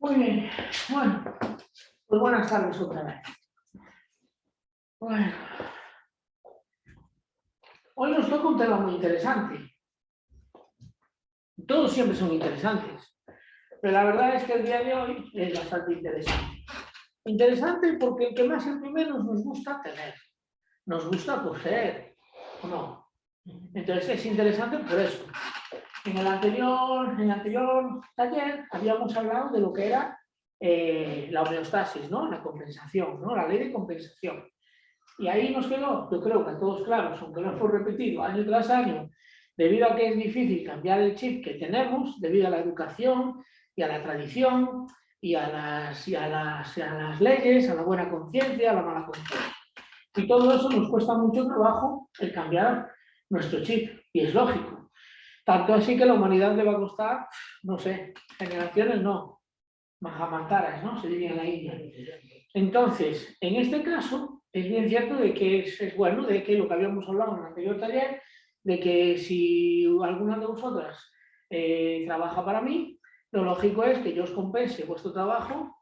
Muy bien, bueno, pues buenas tardes otra vez. Bueno, hoy nos toca un tema muy interesante. Todos siempre son interesantes, pero la verdad es que el día de hoy es bastante interesante. Interesante porque el que más y el que menos nos gusta tener, nos gusta poseer, ¿o no? Entonces es interesante por eso. En el anterior taller habíamos hablado de lo que era la homeostasis, ¿no? La compensación, ¿no? La ley de compensación. Y ahí nos quedó, yo creo que a todos claros, aunque lo hemos repetido año tras año, debido a que es difícil cambiar el chip que tenemos, debido a la educación y a la tradición y a las leyes, a la buena conciencia, a la mala conciencia. Y todo eso nos cuesta mucho trabajo el cambiar nuestro chip, y es lógico. Tanto así que la humanidad le va a costar, no sé, generaciones no, majamantaras, ¿no? Se diría en la India. Entonces, en este caso, es bien cierto de que es bueno, de que lo que habíamos hablado en el anterior taller, de que si alguna de vosotras trabaja para mí, lo lógico es que yo os compense vuestro trabajo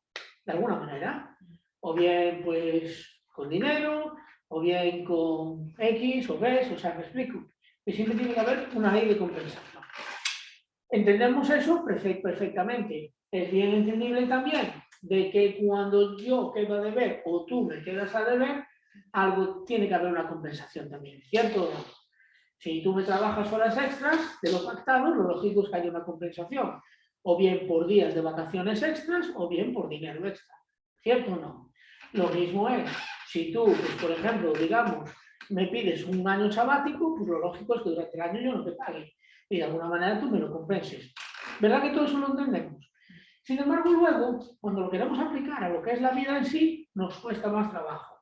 de alguna manera, o bien pues con dinero, o bien con X o B, o sea, me explico, que siempre tiene que haber una ley de compensación. Entendemos eso perfectamente. Es bien entendible también de que cuando yo quedo a deber o tú me quedas a deber, algo tiene que haber una compensación también, ¿cierto? Si tú me trabajas horas extras de lo pactado, lo lógico es que haya una compensación, o bien por días de vacaciones extras, o bien por dinero extra, ¿cierto o no? Lo mismo es, si tú, pues, por ejemplo, digamos, me pides un año sabático, pues lo lógico es que durante el año yo no te pague, y de alguna manera tú me lo compenses. ¿Verdad que todo eso lo entendemos? Sin embargo, luego, cuando lo queremos aplicar a lo que es la vida en sí, nos cuesta más trabajo.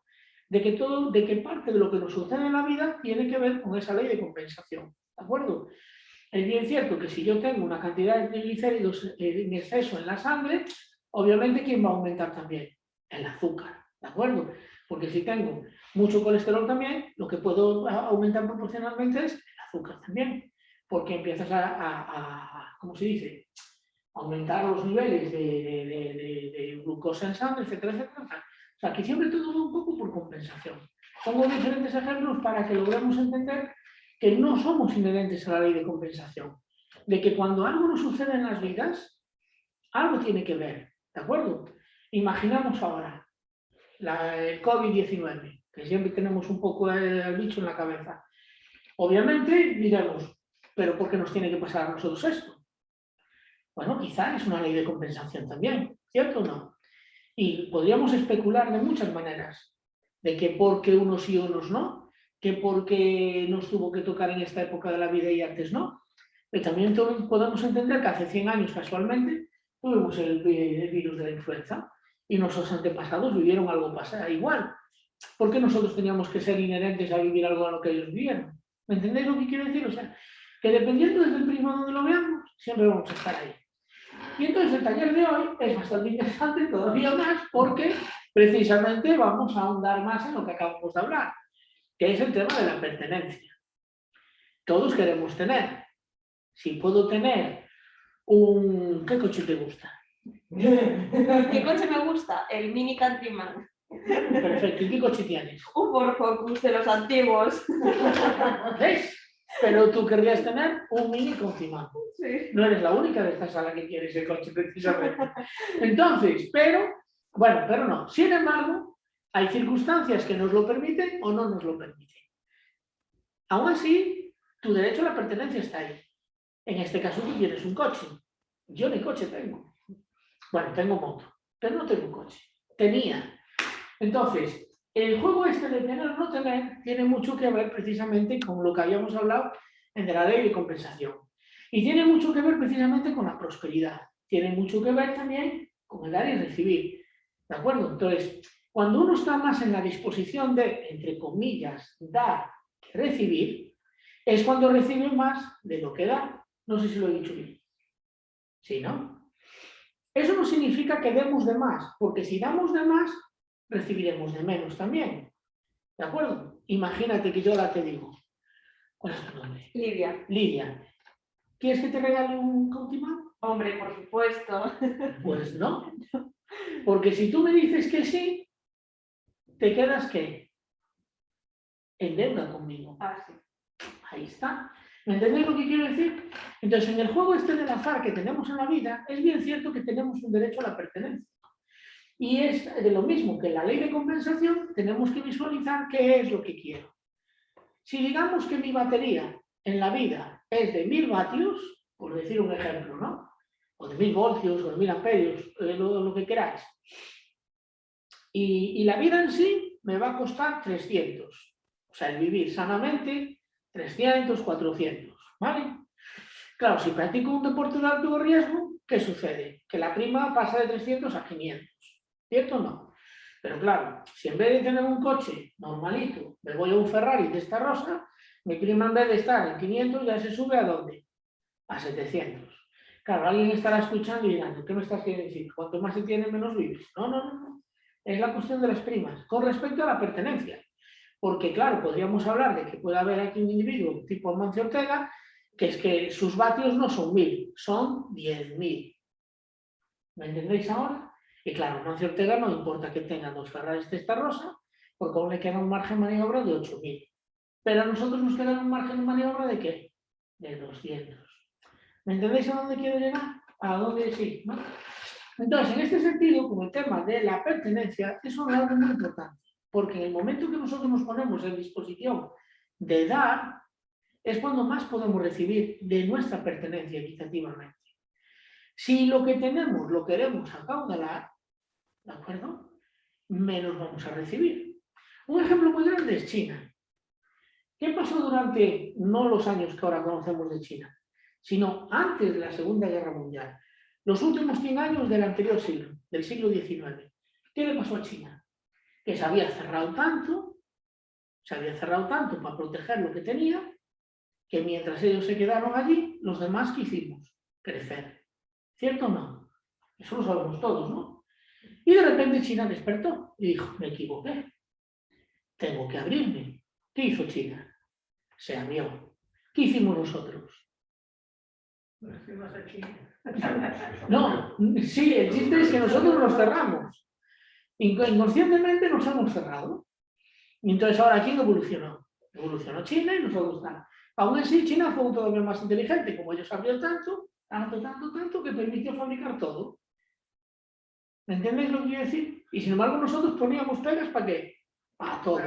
De que parte de lo que nos sucede en la vida tiene que ver con esa ley de compensación. ¿De acuerdo? Es bien cierto que si yo tengo una cantidad de triglicéridos en exceso en la sangre, obviamente ¿quién va a aumentar también? El azúcar. ¿De acuerdo? Porque si tengo mucho colesterol también, lo que puedo aumentar proporcionalmente es el azúcar también. Porque empiezas ¿cómo se dice? Aumentar los niveles de glucosa en sangre, etcétera, etcétera. O sea, que siempre todo va un poco por compensación. Pongo diferentes ejemplos para que logremos entender que no somos inherentes a la ley de compensación. De que cuando algo nos sucede en las vidas, algo tiene que ver. ¿De acuerdo? Imaginamos ahora el COVID-19, que siempre tenemos un poco el bicho en la cabeza. Obviamente diremos, ¿pero por qué nos tiene que pasar a nosotros esto? Bueno, quizá es una ley de compensación también, ¿cierto o no? Y podríamos especular de muchas maneras, de que por qué unos sí y unos no, que por qué nos tuvo que tocar en esta época de la vida y antes no. Pero también podemos entender que hace 100 años casualmente tuvimos el virus de la influenza y nuestros antepasados vivieron algo igual. ¿Por qué nosotros teníamos que ser inherentes a vivir algo a lo que ellos vivieron? ¿Me entendéis lo que quiero decir? O sea, que dependiendo desde el prisma donde lo veamos, siempre vamos a estar ahí. Y entonces el taller de hoy es bastante interesante, todavía más, porque precisamente vamos a ahondar más en lo que acabamos de hablar, que es el tema de la pertenencia. Todos queremos tener. Si puedo tener un... ¿Qué coche te gusta? ¿Qué coche me gusta? El Mini Countryman. Perfecto. ¿Y qué coche tienes? Un Ford Focus de los antiguos. ¿Ves? Pero tú querrías tener un Mini Countryman. Sí. No eres la única de esta sala que quiere ese coche, precisamente. Entonces, pero no. Sin embargo, hay circunstancias que nos lo permiten o no nos lo permiten. Aún así, tu derecho a la pertenencia está ahí. En este caso, tú tienes un coche. Yo ni coche tengo. Bueno, tengo moto, pero no tengo coche. Tenía. Entonces, el juego este de tener o no tener tiene mucho que ver precisamente con lo que habíamos hablado en la ley de compensación. Y tiene mucho que ver precisamente con la prosperidad. Tiene mucho que ver también con el dar y recibir. ¿De acuerdo? Entonces, cuando uno está más en la disposición de, entre comillas, dar que recibir, es cuando recibe más de lo que da. No sé si lo he dicho bien. ¿Sí, no? Eso no significa que demos de más, porque si damos de más, recibiremos de menos también. ¿De acuerdo? Imagínate que yo ahora te digo, ¿cuál es tu nombre? Lidia. Lidia. ¿Quieres que te regale un Cautimán? Hombre, por supuesto. Pues no. Porque si tú me dices que sí, te quedas ¿qué? En deuda conmigo. Ah, sí. Ahí está. ¿Me entendéis lo que quiero decir? Entonces, en el juego este del azar que tenemos en la vida, es bien cierto que tenemos un derecho a la pertenencia. Y es de lo mismo que en la ley de compensación, tenemos que visualizar qué es lo que quiero. Si digamos que mi batería en la vida es de 1000 vatios, por decir un ejemplo, ¿no? O de 1000 voltios, o de 1000 amperios, lo que queráis. Y la vida en sí me va a costar 300. O sea, el vivir sanamente, 300, 400, ¿vale? Claro, si practico un deporte de alto riesgo, ¿qué sucede? Que la prima pasa de 300 a 500, ¿cierto o no? Pero claro, si en vez de tener un coche normalito, me voy a un Ferrari de esta rosa, mi prima en vez de estar en 500 ya se sube ¿a dónde? A 700. Claro, alguien estará escuchando y dirá, ¿qué me estás queriendo decir? Cuanto más se tiene, menos vives. No, no, no, no. Es la cuestión de las primas, con respecto a la pertenencia. Porque, claro, podríamos hablar de que puede haber aquí un individuo tipo Amancio Ortega, que es que sus vatios no son 1000, son 10.000. ¿Me entendéis ahora? Y claro, Amancio Ortega no importa que tenga 2 Ferraris de esta rosa, porque aún le queda un margen de maniobra de 8000. Pero a nosotros nos queda un margen de maniobra de ¿qué? De 200. ¿Me entendéis a dónde quiero llegar? A dónde sí, ¿no? Entonces, en este sentido, como el tema de la pertenencia, es algo muy importante, porque en el momento que nosotros nos ponemos en disposición de dar, es cuando más podemos recibir de nuestra pertenencia equitativamente. Si lo que tenemos lo queremos acaudalar, ¿de acuerdo? Menos vamos a recibir. Un ejemplo muy grande es China. ¿Qué pasó durante, no los años que ahora conocemos de China, sino antes de la Segunda Guerra Mundial? Los últimos 100 años del anterior siglo, del siglo XIX. ¿Qué le pasó a China? Que se había cerrado tanto para proteger lo que tenía, que mientras ellos se quedaron allí, los demás, ¿qué hicimos? Crecer. ¿Cierto o no? Eso lo sabemos todos, ¿no? Y de repente China despertó y dijo, me equivoqué, tengo que abrirme. ¿Qué hizo China? Se abrió. ¿Qué hicimos nosotros? No, sí, el chiste es que nosotros nos cerramos. Inconscientemente nos hemos cerrado. Y entonces ahora ¿quién evolucionó? Evolucionó China y nosotros tal. Aún así, China fue todavía más inteligente, como ellos abrió tanto, que permitió fabricar todo. ¿Me entendéis lo que quiero decir? Y sin embargo nosotros poníamos pegas ¿para qué? Para todo.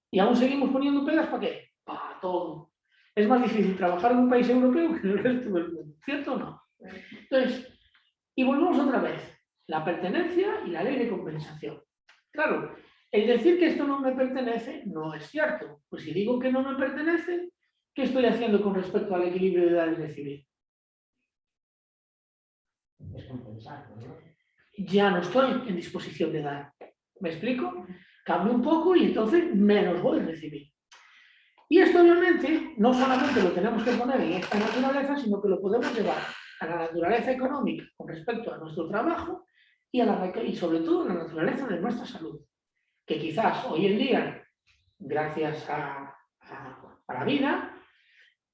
Y aún seguimos poniendo pegas ¿para qué? Para todo. Es más difícil trabajar en un país europeo que en el resto del mundo, ¿cierto o no? Entonces, y volvemos otra vez, la pertenencia y la ley de compensación. Claro, el decir que esto no me pertenece no es cierto. Pues si digo que no me pertenece, ¿qué estoy haciendo con respecto al equilibrio de dar y recibir? Es compensar, ¿no? Ya no estoy en disposición de dar. ¿Me explico? Cambio un poco y entonces menos voy a recibir. Y esto obviamente no solamente lo tenemos que poner en esta naturaleza, sino que lo podemos llevar a la naturaleza económica con respecto a nuestro trabajo y sobre todo a la naturaleza de nuestra salud. Que quizás hoy en día, gracias a la vida,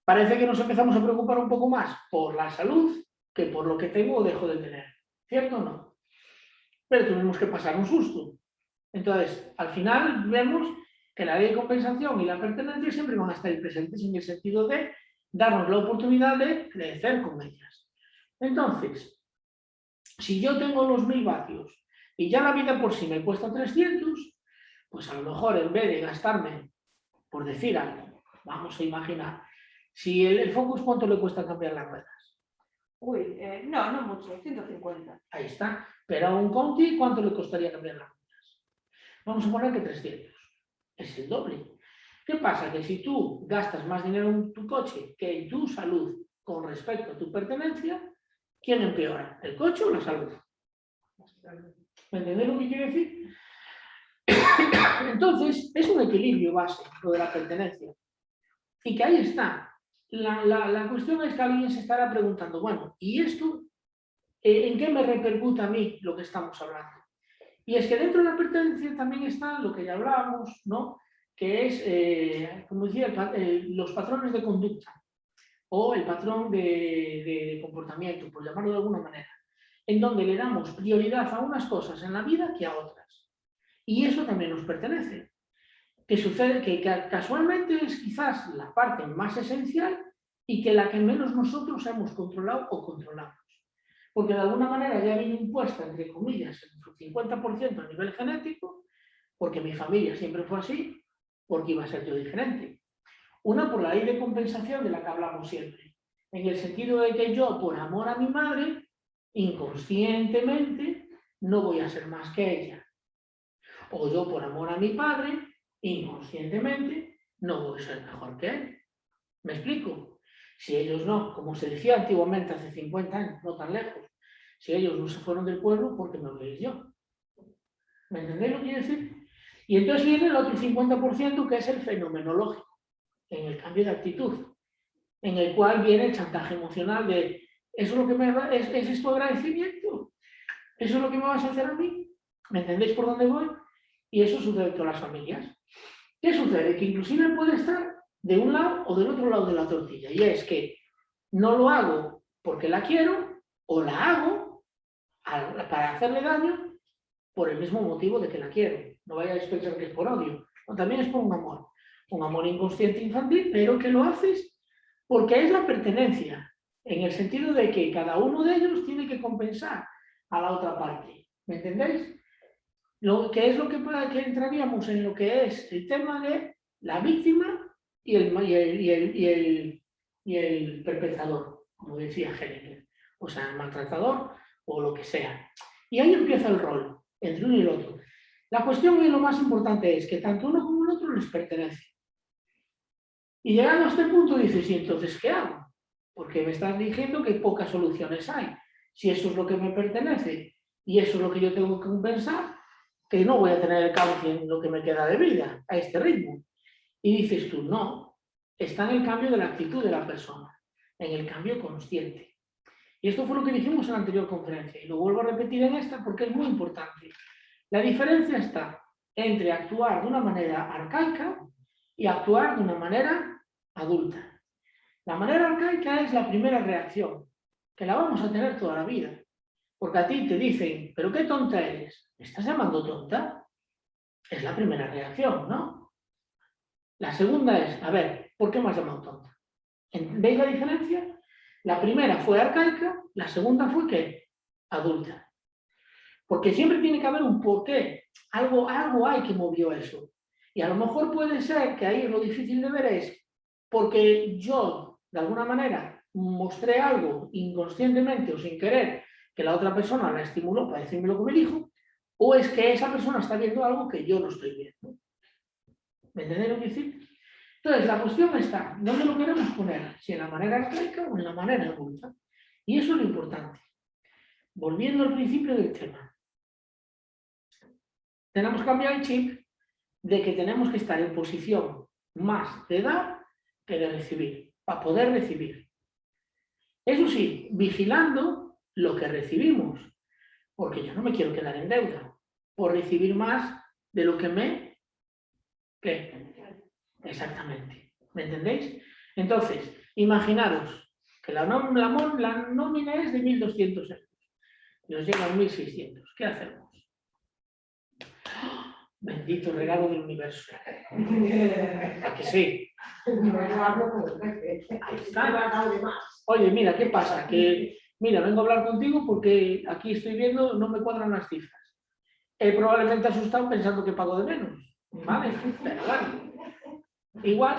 parece que nos empezamos a preocupar un poco más por la salud que por lo que tengo o dejo de tener. ¿Cierto o no? Pero tuvimos que pasar un susto. Entonces, al final vemos que la ley de compensación y la pertenencia siempre van a estar presentes en el sentido de darnos la oportunidad de crecer con ellas. Entonces, si yo tengo los 1000 vatios y ya la vida por sí me cuesta 300, pues a lo mejor en vez de gastarme, por decir algo, vamos a imaginar, si el Focus, ¿cuánto le cuesta cambiar las ruedas? Uy, no mucho, 150. Ahí está. Pero a un Conti, ¿cuánto le costaría cambiar las ruedas? Vamos a poner que 300. Es el doble. ¿Qué pasa? Que si tú gastas más dinero en tu coche que en tu salud con respecto a tu pertenencia, ¿quién empeora? ¿El coche o la salud? ¿Me entendéis lo que quiero decir? Entonces, es un equilibrio base lo de la pertenencia. Y que ahí está. La cuestión es que alguien se estará preguntando, bueno, ¿y esto en qué me repercute a mí lo que estamos hablando? Y es que dentro de la pertenencia también está lo que ya hablábamos, ¿no? Que es, como decía, los patrones de conducta. o el patrón de comportamiento, por llamarlo de alguna manera, en donde le damos prioridad a unas cosas en la vida que a otras. Y eso también nos pertenece. Que sucede que casualmente es quizás la parte más esencial y que la que menos nosotros hemos controlado o controlamos. Porque de alguna manera ya viene impuesta, entre comillas, en su 50% a nivel genético, porque mi familia siempre fue así, porque iba a ser yo diferente. Una por la ley de compensación de la que hablamos siempre, en el sentido de que yo, por amor a mi madre, inconscientemente, no voy a ser más que ella. O yo, por amor a mi padre, inconscientemente, no voy a ser mejor que él. ¿Me explico? Si ellos no, como se decía antiguamente hace 50 años, no tan lejos, si ellos no se fueron del pueblo, ¿por qué me voy a ir yo? ¿Me entendéis lo que quiero decir? Y entonces viene el otro 50% que es el fenomenológico, en el cambio de actitud, en el cual viene el chantaje emocional de ¿eso es lo que me va, es esto agradecimiento? ¿Eso es lo que me vas a hacer a mí? ¿Me entendéis por dónde voy? Y eso sucede en todas las familias. ¿Qué sucede? Que inclusive puede estar de un lado o del otro lado de la tortilla. Y es que no lo hago porque la quiero o la hago para hacerle daño por el mismo motivo de que la quiero. No vayáis a pensar que es por odio. No, también es por un amor inconsciente infantil, pero que lo haces porque es la pertenencia, en el sentido de que cada uno de ellos tiene que compensar a la otra parte. ¿Me entendéis? Lo que es lo que entraríamos en lo que es el tema de la víctima y el perpetrador, como decía Hellinger, o sea, el maltratador o lo que sea. Y ahí empieza el rol entre uno y el otro. La cuestión y lo más importante es que tanto uno como el otro les pertenece. Y llegando a este punto dices, ¿y entonces qué hago? Porque me estás diciendo que pocas soluciones hay. Si eso es lo que me pertenece y eso es lo que yo tengo que compensar, que no voy a tener el cauce en lo que me queda de vida a este ritmo. Y dices tú, no, está en el cambio de la actitud de la persona, en el cambio consciente. Y esto fue lo que dijimos en la anterior conferencia y lo vuelvo a repetir en esta porque es muy importante. La diferencia está entre actuar de una manera arcaica y actuar de una manera adulta. La manera arcaica es la primera reacción, que la vamos a tener toda la vida. Porque a ti te dicen, ¿pero qué tonta eres? ¿Me estás llamando tonta? Es la primera reacción, ¿no? La segunda es, a ver, ¿por qué me has llamado tonta? ¿Veis la diferencia? La primera fue arcaica, la segunda fue ¿qué? Adulta. Porque siempre tiene que haber un porqué. Algo hay que movió eso. Y a lo mejor puede ser que ahí lo difícil de ver es porque yo, de alguna manera, mostré algo inconscientemente o sin querer que la otra persona la estimuló para decirme lo que me dijo, o es que esa persona está viendo algo que yo no estoy viendo. ¿Me entendéis lo que decir? Entonces, la cuestión está, ¿dónde lo queremos poner? Si en la manera arcaica o en la manera adulta. Y eso es lo importante. Volviendo al principio del tema. Tenemos que cambiar el chip de que tenemos que estar en posición más de dar que de recibir, para poder recibir. Eso sí, vigilando lo que recibimos, porque yo no me quiero quedar en deuda por recibir más de lo que me... ¿Qué? Exactamente. ¿Me entendéis? Entonces, imaginaros que la nómina es de 1.200 euros y nos llegan 1.600. ¿Qué hacemos? Bendito regalo del universo. ¿A que sí? Ahí está. Oye, mira, ¿qué pasa? Que, mira, vengo a hablar contigo porque aquí estoy viendo, no me cuadran las cifras. Probablemente asustado pensando que pago de menos. ¿Vale? Pero bueno. Igual.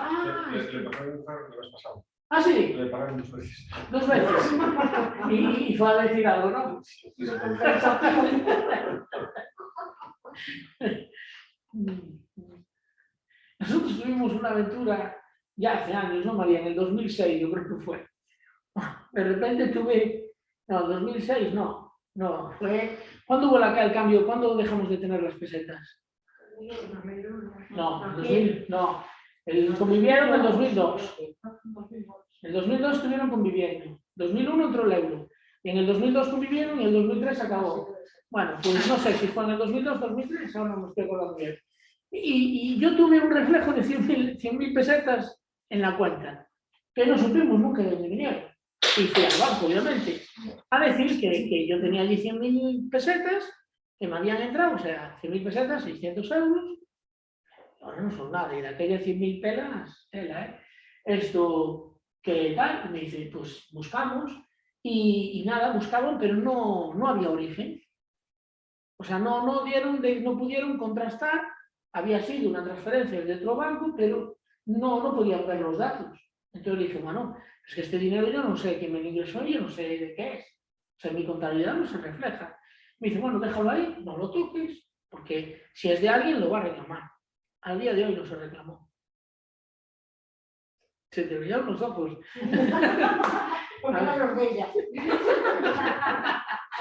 Le pagaron el mes pasado. Ah, sí. Le pagaron 2 veces. 2 veces. Y fue a decir algo, ¿no? Nosotros tuvimos una aventura ya hace años, ¿no, María? En el 2006, yo creo que fue. De repente tuve... No, 2006 no. No, fue... ¿Cuándo hubo el cambio? ¿Cuándo dejamos de tener las pesetas? No, 2000, no. Convivieron en el 2002. En el 2002 estuvieron conviviendo. En 2001 entró el euro. Y en el 2002 convivieron y en el 2003 se acabó. Bueno, pues no sé si fue en el 2002, 2003, ahora no me estoy acordando bien. Y yo tuve un reflejo de 100.000 pesetas en la cuenta. que no supimos nunca de dónde vinieron. Y fui al banco, obviamente, a decir que yo tenía allí 100.000 pesetas, que me habían entrado, o sea, 100.000 pesetas, 600 euros, ahora no son nada, y de aquellas 100.000 pelas, esto, ¿qué tal? Me dice, pues buscamos, y nada, buscaban, pero no había origen. O sea, no pudieron contrastar, había sido una transferencia de otro banco, pero no podían ver los datos. Entonces dije, bueno, es que este dinero yo no sé quién me lo ingresó, yo no sé de qué es. O sea, en mi contabilidad no se refleja. Me dice, bueno, déjalo ahí, no lo toques, porque si es de alguien lo va a reclamar. Al día de hoy no se reclamó. Se te brillaron los ojos. Porque no los de ella.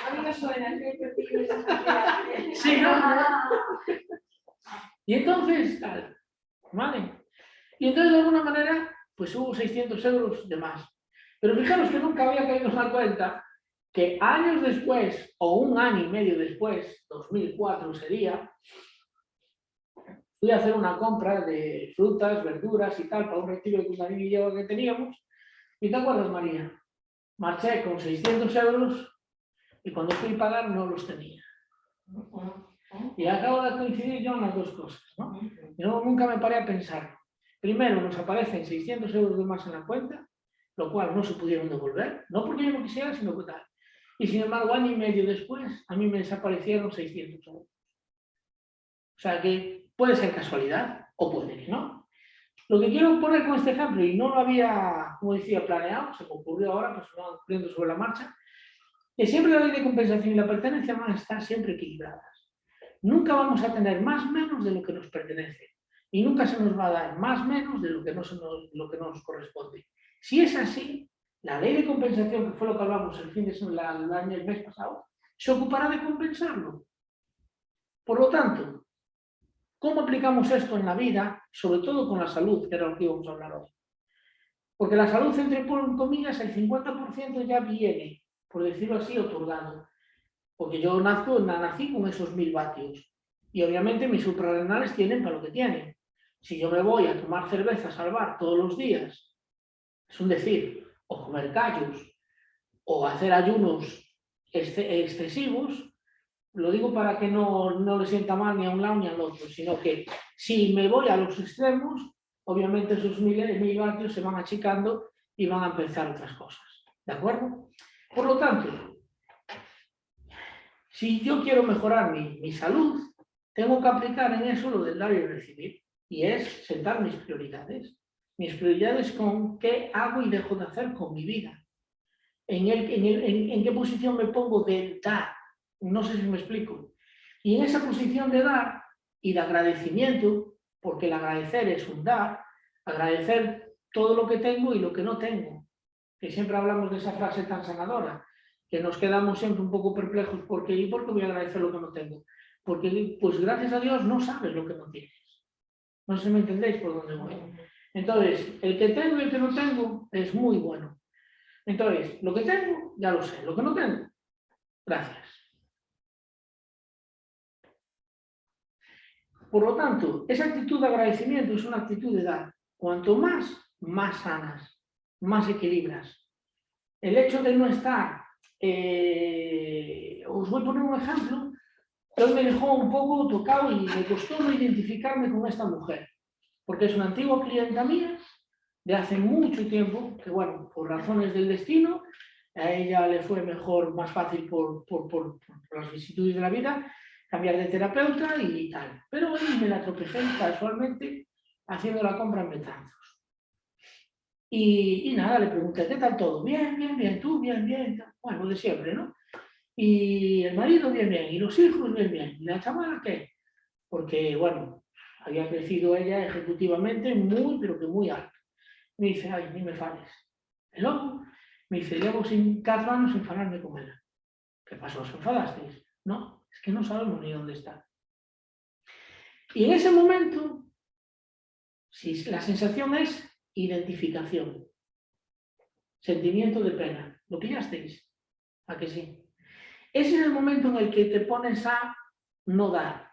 A mí me suena, Sí, ¿no? Y entonces, tal, ¿vale? Y entonces, de alguna manera, pues hubo 600 euros de más. Pero fijaros que nunca había caído en la cuenta que años después, o un año y medio después, 2004 sería, fui a hacer una compra de frutas, verduras y tal, para un retiro de Cusarín y yo que teníamos. ¿Y te acuerdas, María? Marché con 600 euros y cuando fui a pagar no los tenía. Y acabo de coincidir yo en las dos cosas, ¿no? Yo nunca me paré a pensar. Primero, nos aparecen 600 euros de más en la cuenta, lo cual no se pudieron devolver, no porque yo no quisiera, sino que tal. Y sin embargo, año y medio después, a mí me desaparecieron 600 euros. O sea que puede ser casualidad o puede que no. Lo que quiero poner con este ejemplo, y no lo había, como decía, planeado, se me ocurrió ahora, pues me va ocurriendo sobre la marcha, que siempre la ley de compensación y la pertenencia van a estar siempre equilibradas. Nunca vamos a tener más menos de lo que nos pertenece. Y nunca se nos va a dar más menos de lo que no nos corresponde. Si es así, la ley de compensación, que fue lo que hablamos el mes pasado, se ocupará de compensarlo. Por lo tanto, ¿cómo aplicamos esto en la vida? Sobre todo con la salud, que era lo que íbamos a hablar hoy. Porque la salud, entre comillas, el 50% ya viene, por decirlo así, otorgado. Porque yo nací con esos 1000 vatios. Y obviamente mis suprarrenales tienen para lo que tienen. Si yo me voy a tomar cervezas al bar todos los días, es un decir, o comer callos, o hacer ayunos excesivos, lo digo para que no le sienta mal ni a un lado ni al otro, sino que si me voy a los extremos, obviamente esos 1000 vatios se van achicando y van a empezar otras cosas. ¿De acuerdo? Por lo tanto, si yo quiero mejorar mi salud, tengo que aplicar en eso lo del dar y recibir, y es sentar mis prioridades. Mis prioridades con qué hago y dejo de hacer con mi vida. En qué posición me pongo de dar. No sé si me explico. Y en esa posición de dar y de agradecimiento, porque el agradecer es un dar, agradecer todo lo que tengo y lo que no tengo. Que siempre hablamos de esa frase tan sanadora, que nos quedamos siempre un poco perplejos. ¿Por qué voy a agradecer lo que no tengo? Porque, pues gracias a Dios, no sabes lo que no tienes. No sé si me entendéis por dónde voy. Entonces, el que tengo y el que no tengo es muy bueno. Entonces, lo que tengo, ya lo sé. Lo que no tengo, gracias. Por lo tanto, esa actitud de agradecimiento es una actitud de dar. Cuanto más sanas, más equilibras. El hecho de no estar... os voy a poner un ejemplo. Él me dejó un poco tocado y me costó no identificarme con esta mujer. Porque es una antigua clienta mía de hace mucho tiempo, que bueno, por razones del destino, a ella le fue mejor, más fácil por las vicisitudes de la vida, cambiar de terapeuta y tal. Pero hoy me la tropecé casualmente haciendo la compra en Betanzos. Y nada, le pregunté, ¿qué tal todo? Bien, bien, bien, tú, bien, bien. Bueno, de siempre, ¿no? Y el marido, bien, bien. Y los hijos, bien, bien. ¿Y la chavala qué? Porque, bueno, había crecido ella ejecutivamente muy, pero que muy alto. Me dice, ay, ni me fales. E logo, me dice, llevo 4 anos sin falarme con ela. ¿Qué pasó? ¿Os enfadasteis? No, es que no sabemos ni dónde está. Y en ese momento, si la sensación es identificación, sentimiento de pena. ¿Lo pillasteis? ¿A que sí? Ese es el momento en el que te pones a no dar.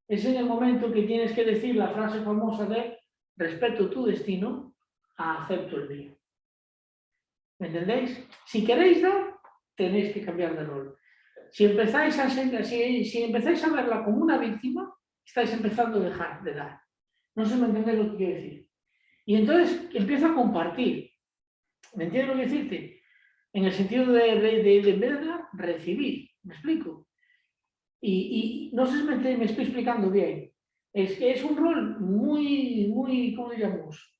Es en el momento que tienes que decir la frase famosa de respeto tu destino, a acepto el mío. ¿Me entendéis? Si queréis dar, tenéis que cambiar de rol. Si empezáis si empezáis a verla como una víctima, estáis empezando a dejar de dar. No sé si me entendéis lo que quiero decir. Y entonces empiezo a compartir. ¿Me entiendes lo que quiero decirte? En el sentido de en vez de dar, recibir. ¿Me explico? Y no sé si me estoy explicando bien. Es que es un rol muy, ¿cómo diríamos?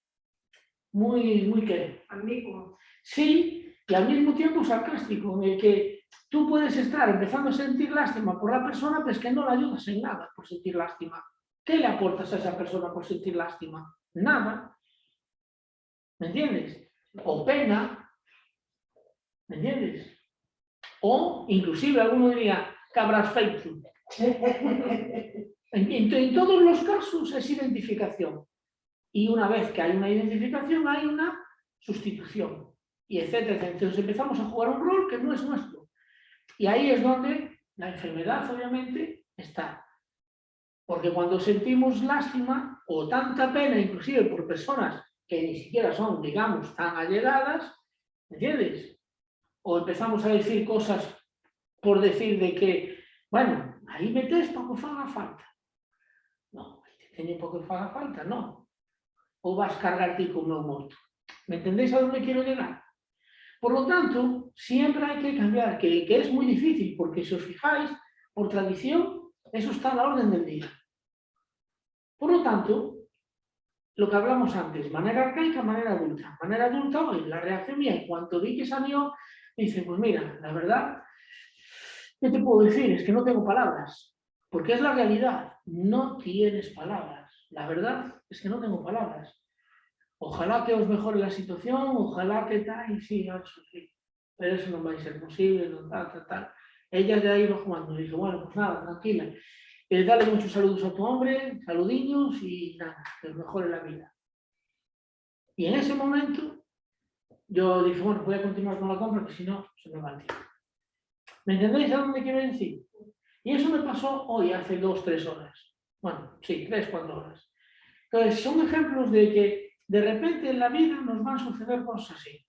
Muy ¿qué? Ambiguo. Sí, y al mismo tiempo sarcástico, en el que tú puedes estar empezando a sentir lástima por la persona, pero es que no la ayudas en nada por sentir lástima. ¿Qué le aportas a esa persona por sentir lástima? Nada. ¿Me entiendes? O pena. ¿Me entiendes? O inclusive alguno diría, ¿qué habrás feito? En todos los casos es identificación. Y una vez que hay una identificación, hay una sustitución. Y etcétera, etcétera. Entonces empezamos a jugar un rol que no es nuestro. Y ahí es donde la enfermedad, obviamente, está. Porque cuando sentimos lástima o tanta pena, inclusive por personas que ni siquiera son, digamos, tan allegadas, ¿entiendes? O empezamos a decir cosas por decir de que, bueno, aí metes para que faga falta. No, teño para que faga falta, no. Ou vas cargar ti con o meu morto. ¿Me entendéis a dónde quiero llegar? Por lo tanto, siempre hay que cambiar, que es muy difícil, porque si os fijáis, por tradición, eso está a la orden del día. Por lo tanto, lo que hablamos antes, manera arcaica, manera adulta. Manera adulta, hoy la reacción mía, en cuanto vi que salió, dice, pues mira, la verdad, ¿qué te puedo decir? Es que no tengo palabras, porque es la realidad, no tienes palabras. La verdad es que no tengo palabras. Ojalá que os mejore la situación, ojalá que tal, y sí, eso sí, pero eso no va a ser posible, no, tal. Ella ya iba jugando, y dije, bueno, pues nada, tranquila. Dale muchos saludos a tu hombre, saludiños y nada, que os mejore la vida. Y en ese momento, yo dije, bueno, voy a continuar con la compra, porque si no, se me va el tiempo. ¿Me entendéis a dónde quiero decir? Y eso me pasó hoy, hace 2-3 horas. Bueno, sí, 3-4 horas. Entonces, son ejemplos de que de repente en la vida nos van a suceder cosas así.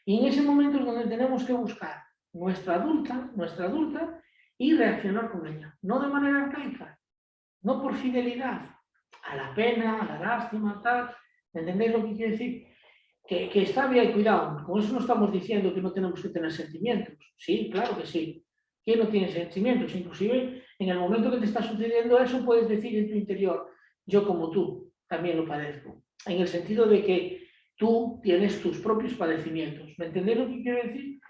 Y en ese momento es donde tenemos que buscar nuestra adulta, y reaccionar con ella. No de manera arcaica, no por fidelidad a la pena, a la lástima, tal. ¿Entendéis lo que quiero decir? Que está bien, cuidado, con eso no estamos diciendo que no tenemos que tener sentimientos. Sí, claro que sí. ¿Quién no tiene sentimientos? Inclusive, en el momento que te está sucediendo eso, puedes decir en tu interior, yo como tú también lo padezco. En el sentido de que tú tienes tus propios padecimientos. ¿Me entendéis lo que quiero decir?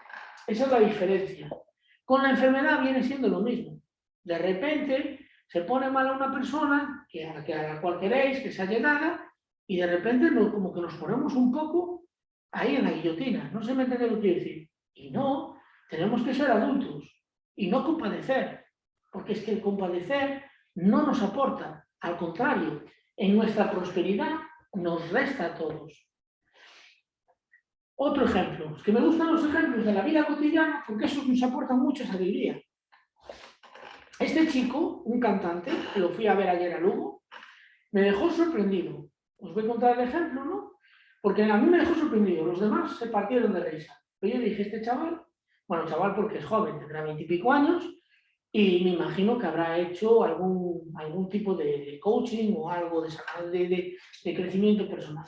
Esa es la diferencia. Con la enfermedad viene siendo lo mismo. De repente se pone mal a una persona a la cual queréis, que sea allegada, y de repente como que nos ponemos un poco ahí en la guillotina. No se me entiende lo que quiero decir. Y no, tenemos que ser adultos y no compadecer, porque es que el compadecer no nos aporta, al contrario, en nuestra prosperidad nos resta a todos. Otro ejemplo, es que me gustan los ejemplos de la vida cotidiana porque esos nos aportan mucha sabiduría. Este chico, un cantante, que lo fui a ver ayer a Lugo, me dejó sorprendido. Os voy a contar el ejemplo, ¿no? Porque a mí me dejó sorprendido, los demás se partieron de risa. Pero yo dije, este chaval, bueno, chaval porque es joven, tendrá 20 y pico años, y me imagino que habrá hecho algún tipo de coaching o algo de crecimiento personal.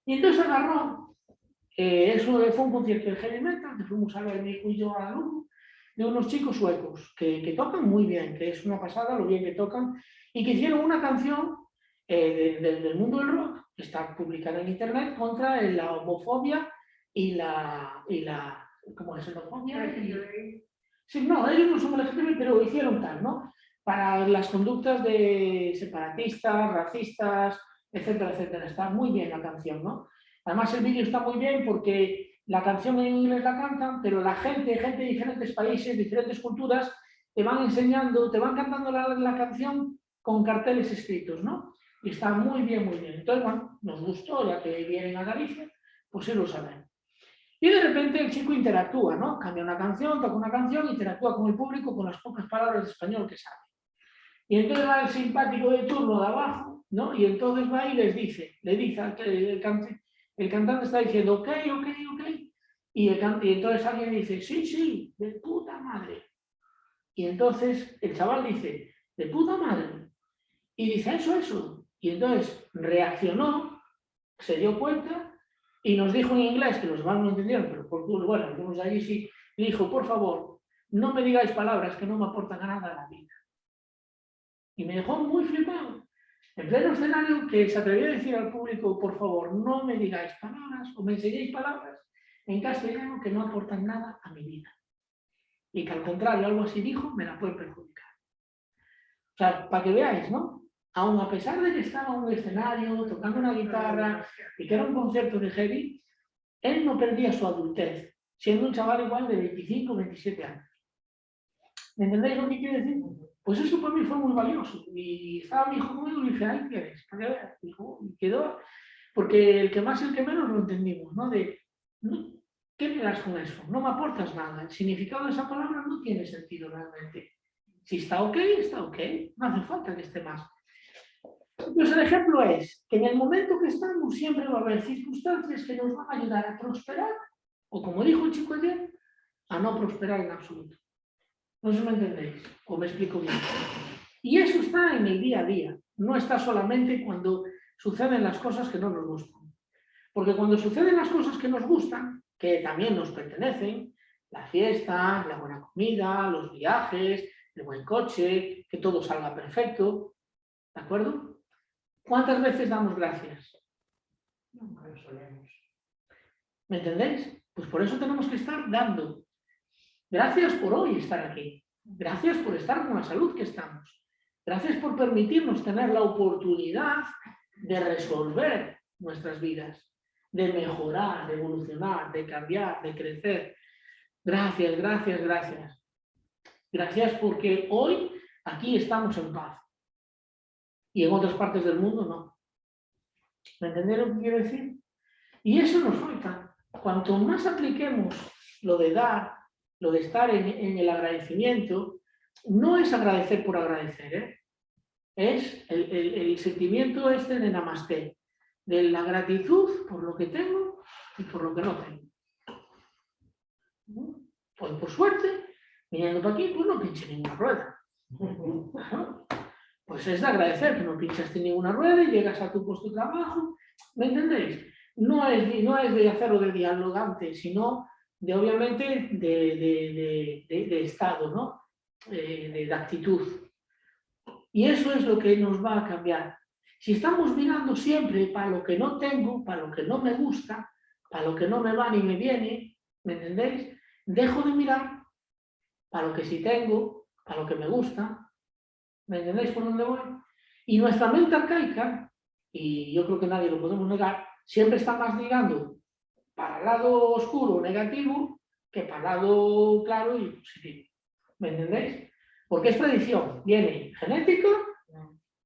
Y entonces agarró, eso fue un concierto de heavy metal, que fuimos a ver mi hijo y yo a Lugo, de unos chicos suecos que tocan muy bien, que es una pasada lo bien que tocan, y que hicieron una canción del mundo del rock, que está publicada en internet, contra la homofobia y la ¿cómo es la homofobia? Sí, no, ellos no son LGTBI, pero hicieron tal, ¿no? Para las conductas de separatistas, racistas, etcétera, etcétera. Está muy bien la canción, ¿no? Además el vídeo está muy bien porque la canción en inglés la cantan, pero la gente de diferentes países, diferentes culturas, te van enseñando, te van cantando la canción con carteles escritos, ¿no? Y está muy bien, muy bien. Entonces, bueno, nos gustó, ya que vienen a Galicia, pues sí lo saben. Y de repente el chico interactúa, ¿no? Cambia una canción, toca una canción, interactúa con el público con las pocas palabras de español que sabe. Y entonces va el simpático de turno de abajo, ¿no? Y entonces va y le dice al cante, El cantante está diciendo, ok, ok, ok. Y entonces alguien dice, sí, sí, de puta madre. Y entonces el chaval dice, de puta madre. Y dice, eso. Y entonces reaccionó, se dio cuenta y nos dijo en inglés, que los demás no entendieron, pero bueno, algunos de allí sí, le dijo, por favor, no me digáis palabras que no me aportan nada a la vida. Y me dejó muy flipado. En pleno escenario, que se atrevió a decir al público, por favor, no me digáis palabras o me enseñéis palabras en castellano que no aportan nada a mi vida. Y que al contrario, algo así dijo, me la puede perjudicar. O sea, para que veáis, ¿no? Aún a pesar de que estaba en un escenario, tocando una guitarra, y que era un concierto de heavy, él no perdía su adultez, siendo un chaval igual de 25 o 27 años. ¿Me entendéis lo que quiero decir? Pues eso para mí fue muy valioso. Y estaba mi hijo conmigo y le dije, ay, ¿qué eres? Y quedó, porque el que más y el que menos lo entendimos, ¿no? ¿Qué me das con eso? No me aportas nada. El significado de esa palabra no tiene sentido realmente. Si está ok, no hace falta que esté más. Entonces el ejemplo es que en el momento que estamos siempre va a haber circunstancias que nos van a ayudar a prosperar, o como dijo el chico ayer, a no prosperar en absoluto. No sé si me entendéis, o me explico bien. Y eso está en el día a día, no está solamente cuando suceden las cosas que no nos gustan. Porque cuando suceden las cosas que nos gustan, que también nos pertenecen, la fiesta, la buena comida, los viajes, el buen coche, que todo salga perfecto, ¿de acuerdo? ¿Cuántas veces damos gracias? Nunca lo solemos. ¿Me entendéis? Pues por eso tenemos que estar dando. Gracias por hoy estar aquí. Gracias por estar con la salud que estamos. Gracias por permitirnos tener la oportunidad de resolver nuestras vidas, de mejorar, de evolucionar, de cambiar, de crecer. Gracias, gracias, gracias. Gracias porque hoy aquí estamos en paz. Y en otras partes del mundo no. ¿Me entendéis lo que quiero decir? Y eso nos falta. Cuanto más apliquemos lo de dar, lo de estar en el agradecimiento, no es agradecer por agradecer, ¿eh? Es el sentimiento este de Namaste, de la gratitud por lo que tengo y por lo que no tengo. Pues por suerte, viniendo para aquí, pues no pinché ninguna rueda. Pues es de agradecer que no pinchaste ninguna rueda y llegas a tu puesto de trabajo. ¿Me entendéis? No es de hacerlo de dialogante, sino de obviamente de estado, ¿no? De actitud. Y eso es lo que nos va a cambiar. Si estamos mirando siempre para lo que no tengo, para lo que no me gusta, para lo que no me va ni me viene, ¿me entendéis? Dejo de mirar para lo que sí tengo, para lo que me gusta. ¿Me entendéis por dónde voy? Y nuestra mente arcaica, y yo creo que nadie lo podemos negar, siempre está más ligando para el lado oscuro, negativo, que para el lado claro y positivo. ¿Me entendéis? Porque es tradición, viene genética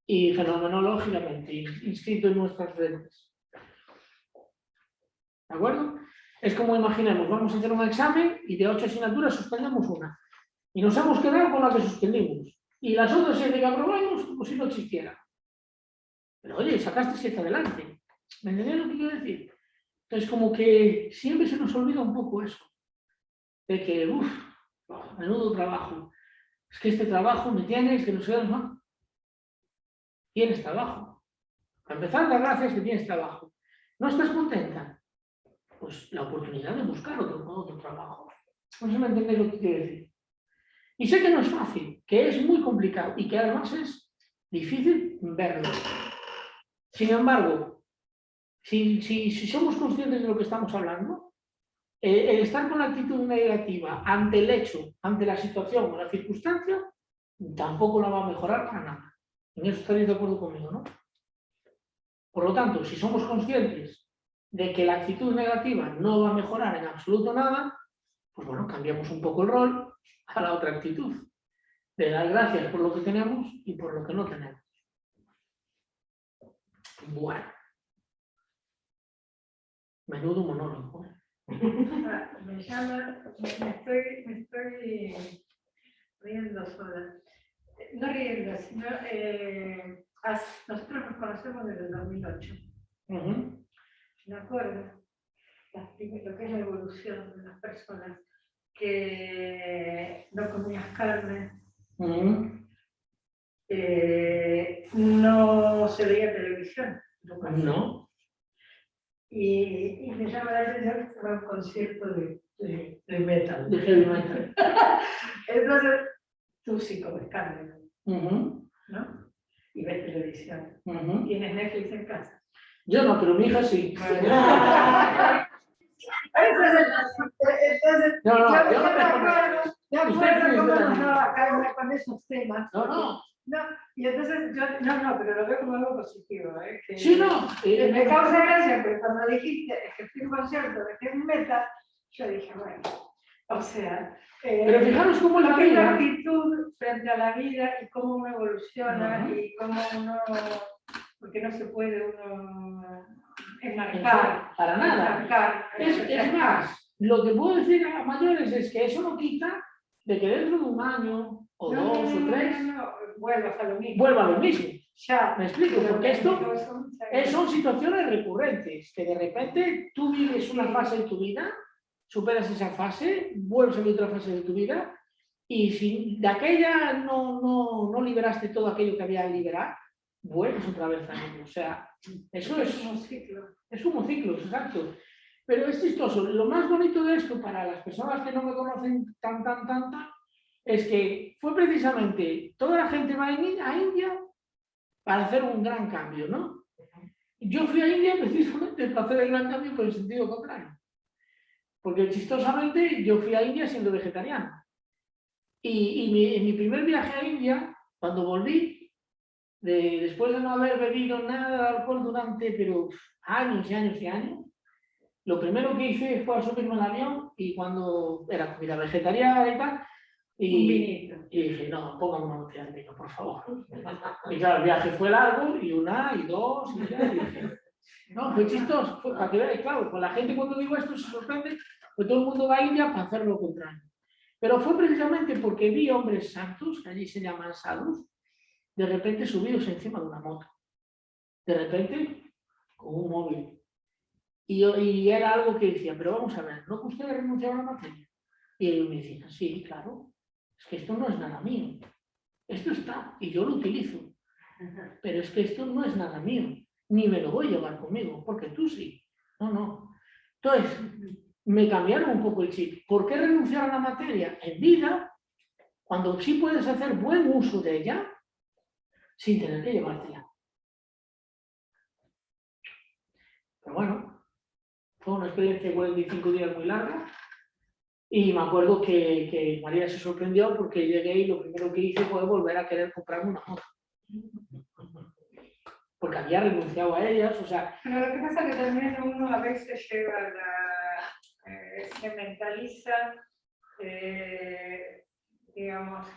y fenomenológicamente inscrito en nuestras redes. ¿De acuerdo? Es como imaginemos, vamos a hacer un examen y de 8 asignaturas suspendemos una. Y nos hemos quedado con la que suspendimos. Y las otras 7 que aprobamos como si no existieran. Pero oye, sacaste 7 adelante. ¿Me entendéis lo que quiero decir? Entonces como que siempre se nos olvida un poco eso. De que, menudo trabajo. Es que este trabajo me tienes, que no sé, ¿no? Tienes trabajo. Para empezar, dar gracias que tienes trabajo. ¿No estás contenta? Pues la oportunidad de buscar otro trabajo. No sé si me entendéis lo que quiero decir. Y sé que no es fácil, que es muy complicado y que además es difícil verlo. Sin embargo, si somos conscientes de lo que estamos hablando, el estar con la actitud negativa ante el hecho, ante la situación o la circunstancia, tampoco la va a mejorar para nada. En eso estaréis de acuerdo conmigo, ¿no? Por lo tanto, si somos conscientes de que la actitud negativa no va a mejorar en absoluto nada, pues bueno, cambiamos un poco el rol a la otra actitud, de dar gracias por lo que tenemos y por lo que no tenemos. Bueno. Menudo monólogo. Me estoy riendo sola. No riendo, sino nosotros nos conocemos desde el 2008. me acuerdo, lo que es la evolución de las personas, que no comías carne, no se veía televisión. No. Y me llama la atención que fue un concierto de metal. De heavy metal. Entonces, tú sí comes carne, Ujú, ¿no? Y ves televisión. ujú. ¿Tienes Netflix en casa? Yo no, pero mi hija sí. Entonces, No, no, yo yo no me me acuerdo Usted tiene cómo que nos ver. daba carne con esos temas. No, no. No, y entonces yo, no, pero lo veo como algo positivo, ¿eh? Que, Sí, no. que me causa gracia, pero cuando dijiste que fui a un concierto de heavy metal, yo dije, bueno, o sea, Pero fijaros cómo lo la que es la vida. actitud frente a la vida y cómo uno evoluciona Ujú. y cómo uno, porque no se puede uno enmarcar. Para nada. enmarcar, Es más, lo que puedo decir a mayores es que eso no quita de que dentro de un año, o No, dos, o tres, vuelvas a lo mismo. vuelva a lo mismo. Ya. ¿Me explico? Porque esto Es son situaciones recurrentes, que de repente tú vives una fase de tu vida, superas esa fase, vuelves a vivir otra fase de tu vida, y si de aquella no liberaste todo aquello que había que liberar, vuelves otra vez a ello. O sea, eso es un ciclo. es como ciclos, exacto. Pero es chistoso. Lo más bonito de esto para las personas que no me conocen tan, es que fue precisamente toda la gente va a India para hacer un gran cambio, ¿no? Yo fui a India precisamente para hacer el gran cambio por el sentido contrario. Porque chistosamente yo fui a India siendo vegetariano. En mi primer viaje a India, cuando volví, después de no haber bebido nada de alcohol durante años y años y años, lo primero que hice fue subirme al avión y cuando era comida vegetariana y tal, y dije, no, póngame una botella de vino, por favor. Y claro, el viaje fue largo, y una, y dos, y ya, y dije, no, fue chistoso, para que veáis, claro, pues la gente cuando digo esto se sorprende, pues todo el mundo va a India para hacer lo contrario. Pero fue precisamente porque vi hombres santos, que allí se llaman sadhus, de repente subidos encima de una moto. De repente, con un móvil. Y era algo que decía, pero vamos a ver, ¿no que ustedes renunciaron a la materia? Y ellos me decían, sí, claro, es que esto no es nada mío. Esto está, y yo lo utilizo. Pero es que esto no es nada mío, ni me lo voy a llevar conmigo, porque tú sí. No, no. Entonces, me cambiaron un poco el chip. ¿Por qué renunciar a la materia en vida, cuando sí puedes hacer buen uso de ella, sin tener que llevártela? Pero bueno, fue una experiencia de 45 días muy larga. Y me acuerdo que María se sorprendió porque llegué y lo primero que hice fue volver a querer comprarme una moto. Porque había renunciado a ellas, o sea... Pero lo que pasa es que también uno a veces se mentaliza, digamos,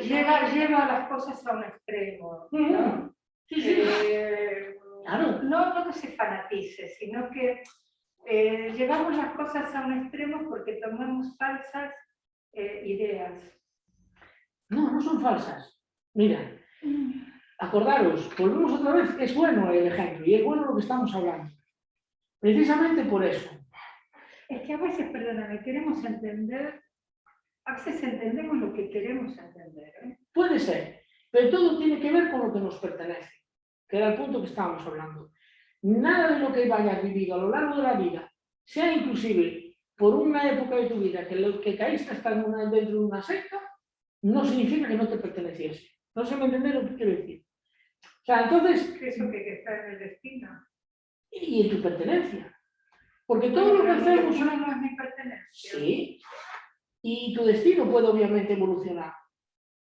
lleva las cosas a un extremo, ¿no? Sí, sí. Claro. No que se fanatice, sino que llevamos las cosas a un extremo porque tomamos falsas ideas. No son falsas. Mira, acordaros, volvemos otra vez, es bueno el ejemplo y es bueno lo que estamos hablando. Precisamente por eso. Es que a veces, perdóname, queremos entender, a veces entendemos lo que queremos entender. Puede ser, pero todo tiene que ver con lo que nos pertenece, que era el punto que estábamos hablando. Nada de lo que vayas vivido a lo largo de la vida, sea inclusive por una época de tu vida que caíste hasta dentro de una secta, no significa que no te perteneciese. No sé me entender lo que quiero decir. O sea, entonces... Eso que está en el destino. Y en tu pertenencia. Porque todo lo que hacemos... no es mi pertenencia. Sí. Y tu destino puede obviamente evolucionar.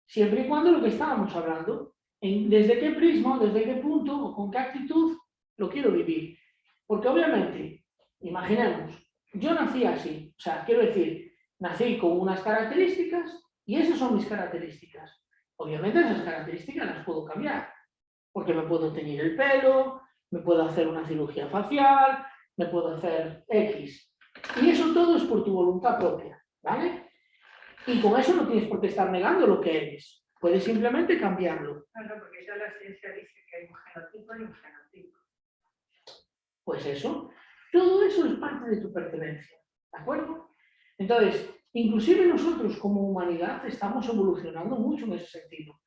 Siempre y cuando lo que estábamos hablando, desde qué prisma, desde qué punto o con qué actitud lo quiero vivir. Porque obviamente, imaginemos, yo nací así. O sea, quiero decir, nací con unas características y esas son mis características. Obviamente esas características las puedo cambiar. Porque me puedo teñir el pelo, me puedo hacer una cirugía facial, me puedo hacer X. Y eso todo es por tu voluntad propia, ¿vale? Y con eso no tienes por qué estar negando lo que eres. Puedes simplemente cambiarlo. No, porque ya la ciencia dice que hay un genotipo y un fenotipo. Pues eso, todo eso es parte de tu pertenencia, ¿de acuerdo? Entonces, inclusive nosotros como humanidad estamos evolucionando mucho en ese sentido.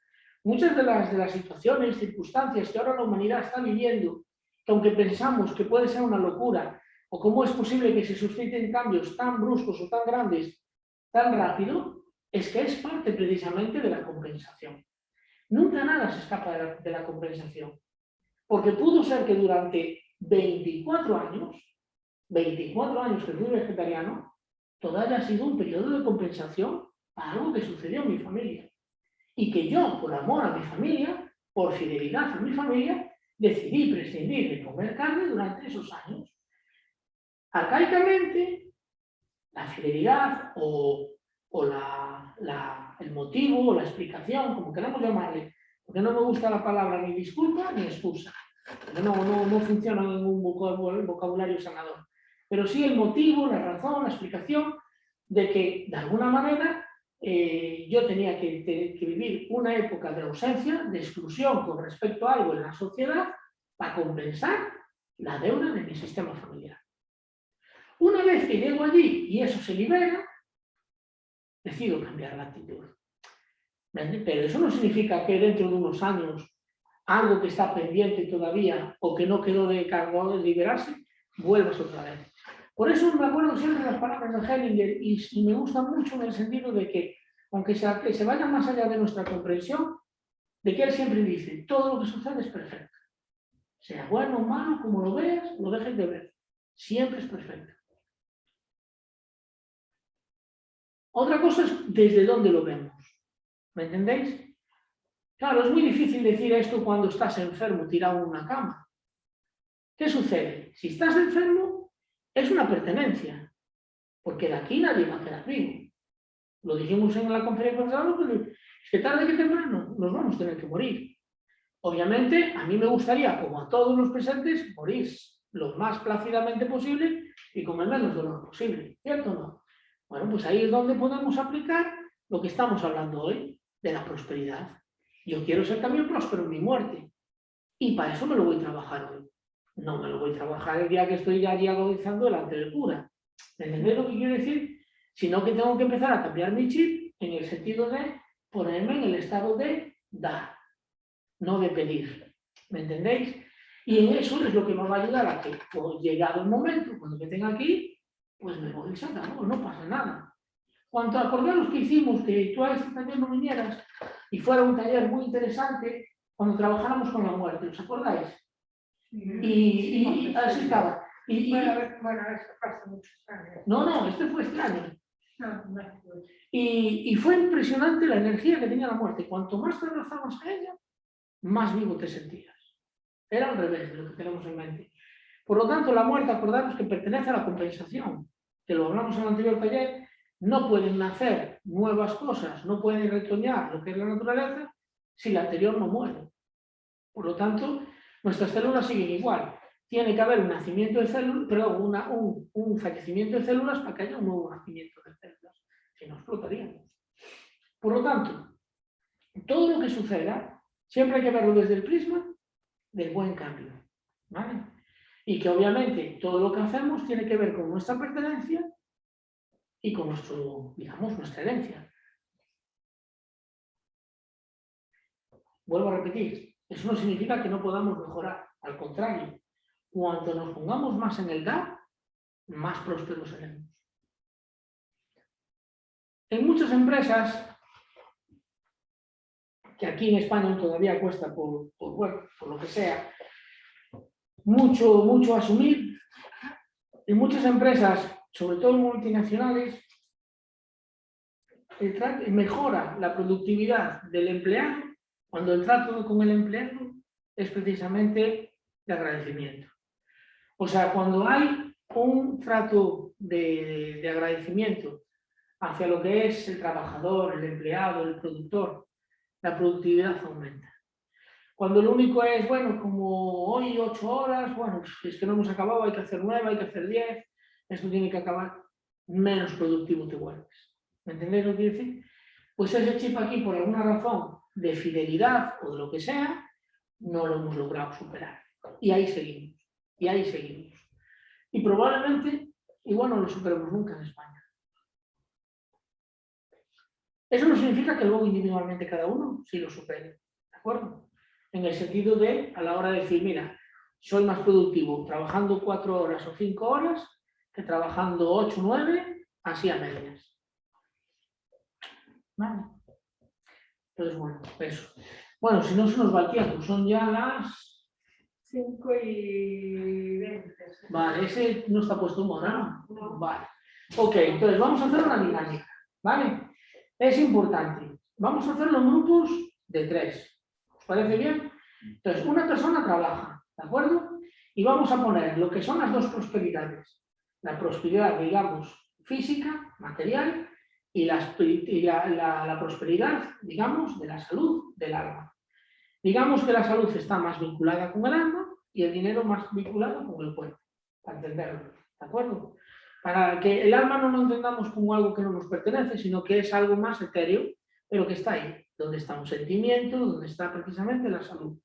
Muchas de las situaciones, circunstancias que ahora la humanidad está viviendo, que aunque pensamos que puede ser una locura, o cómo es posible que se susciten cambios tan bruscos o tan grandes, tan rápido, es que es parte precisamente de la compensación. Nunca nada se escapa de la compensación. Porque pudo ser que durante 24 años que fui vegetariano, todo haya sido un periodo de compensación a algo que sucedió en mi familia. Y que yo, por amor a mi familia, por fidelidad a mi familia, decidí prescindir de comer carne durante esos años. Arcaicamente, la fidelidad o el motivo o la explicación, como queramos llamarle, porque no me gusta la palabra ni disculpa ni excusa, porque no funciona en un vocabulario sanador, pero sí el motivo, la razón, la explicación de que de alguna manera yo tenía que vivir una época de ausencia, de exclusión con respecto a algo en la sociedad para compensar la deuda de mi sistema familiar. Una vez que llego allí y eso se libera, decido cambiar la actitud. Pero eso no significa que dentro de unos años algo que está pendiente todavía o que no quedó de cargo de liberarse, vuelvas otra vez. Por eso me acuerdo siempre de las palabras de Hellinger y me gusta mucho en el sentido de que, aunque se vaya más allá de nuestra comprensión, de que él siempre dice, todo lo que sucede es perfecto. Sea bueno o malo, como lo veas, lo dejes de ver. Siempre es perfecto. Otra cosa es desde dónde lo vemos. ¿Me entendéis? Claro, es muy difícil decir esto cuando estás enfermo, tirado en una cama. ¿Qué sucede? Si estás enfermo, es una pertenencia, porque de aquí nadie va a quedar vivo. Lo dijimos en la conferencia pasada, pero es que tarde que temprano nos vamos a tener que morir. Obviamente, a mí me gustaría, como a todos los presentes, morir lo más plácidamente posible y con el menos dolor posible, ¿cierto o no? Bueno, pues ahí es donde podemos aplicar lo que estamos hablando hoy, de la prosperidad. Yo quiero ser también próspero en mi muerte. Y para eso me lo voy a trabajar hoy. No me lo voy a trabajar el día que estoy ya agonizando delante del cura. ¿Entendéis lo que quiero decir? Sino que tengo que empezar a cambiar mi chip en el sentido de ponerme en el estado de dar, no de pedir. ¿Me entendéis? Y en eso es lo que me va a ayudar a que, pues, llegado el momento, cuando me tenga aquí, pues me voy sacando, no pasa nada. Cuanto acordaros que hicimos, que tú a este taller no vinieras, y fuera un taller muy interesante, cuando trabajáramos con la muerte, ¿os acordáis? Y así estaba. Bueno, eso pasa muchos años. No, este fue este año. Y fue impresionante la energía que tenía la muerte. Cuanto más te abrazabas a ella, más vivo te sentías. Era al revés de lo que tenemos en mente. Por lo tanto, la muerte, acordaros que pertenece a la compensación, que lo hablamos en el anterior taller. No pueden nacer nuevas cosas, no pueden retoñar lo que es la naturaleza si la anterior no muere. Por lo tanto, nuestras células siguen igual. Tiene que haber un nacimiento de células, perdón, un fallecimiento de células para que haya un nuevo nacimiento de células. Si no, explotaríamos. Por lo tanto, todo lo que suceda, siempre hay que verlo desde el prisma del buen cambio. ¿Vale? Y que obviamente todo lo que hacemos tiene que ver con nuestra pertenencia y con nuestra herencia. Vuelvo a repetir, eso no significa que no podamos mejorar, al contrario, cuanto nos pongamos más en el dar, más prósperos seremos. En muchas empresas, que aquí en España todavía cuesta por lo que sea, mucho asumir, en muchas empresas, sobre todo multinacionales, mejora la productividad del empleado cuando el trato con el empleado es precisamente de agradecimiento. O sea, cuando hay un trato de agradecimiento hacia lo que es el trabajador, el empleado, el productor, la productividad aumenta. Cuando lo único es, bueno, como hoy 8 horas, bueno, es que no hemos acabado, hay que hacer 9, hay que hacer 10, esto tiene que acabar, menos productivo te vuelves. ¿Me entendéis lo que quiero decir? Pues ese chip aquí, por alguna razón de fidelidad o de lo que sea, no lo hemos logrado superar. Y ahí seguimos, y ahí seguimos. Y probablemente igual no lo superemos nunca en España. Eso no significa que luego individualmente cada uno sí lo supere, ¿de acuerdo? En el sentido de, a la hora de decir, mira, soy más productivo trabajando 4 horas o 5 horas que trabajando 8 o 9, así a medias. ¿Vale? Entonces, bueno, eso. Bueno, si no se nos va el tiempo, son ya las 5:20. Vale, ese no está puesto en hora, ¿no? No. Vale. Ok, entonces vamos a hacer una dinámica, ¿vale? Es importante. Vamos a hacerlo en grupos de 3. ¿Os parece bien? Entonces, una persona trabaja, ¿de acuerdo? Y vamos a poner lo que son las dos prosperidades. La prosperidad, digamos, física, material, y la prosperidad, digamos, de la salud, del alma. Digamos que la salud está más vinculada con el alma y el dinero más vinculado con el cuerpo, para entenderlo, ¿de acuerdo? Para que el alma no lo entendamos como algo que no nos pertenece, sino que es algo más etéreo, pero que está ahí, donde está un sentimiento, donde está precisamente la salud.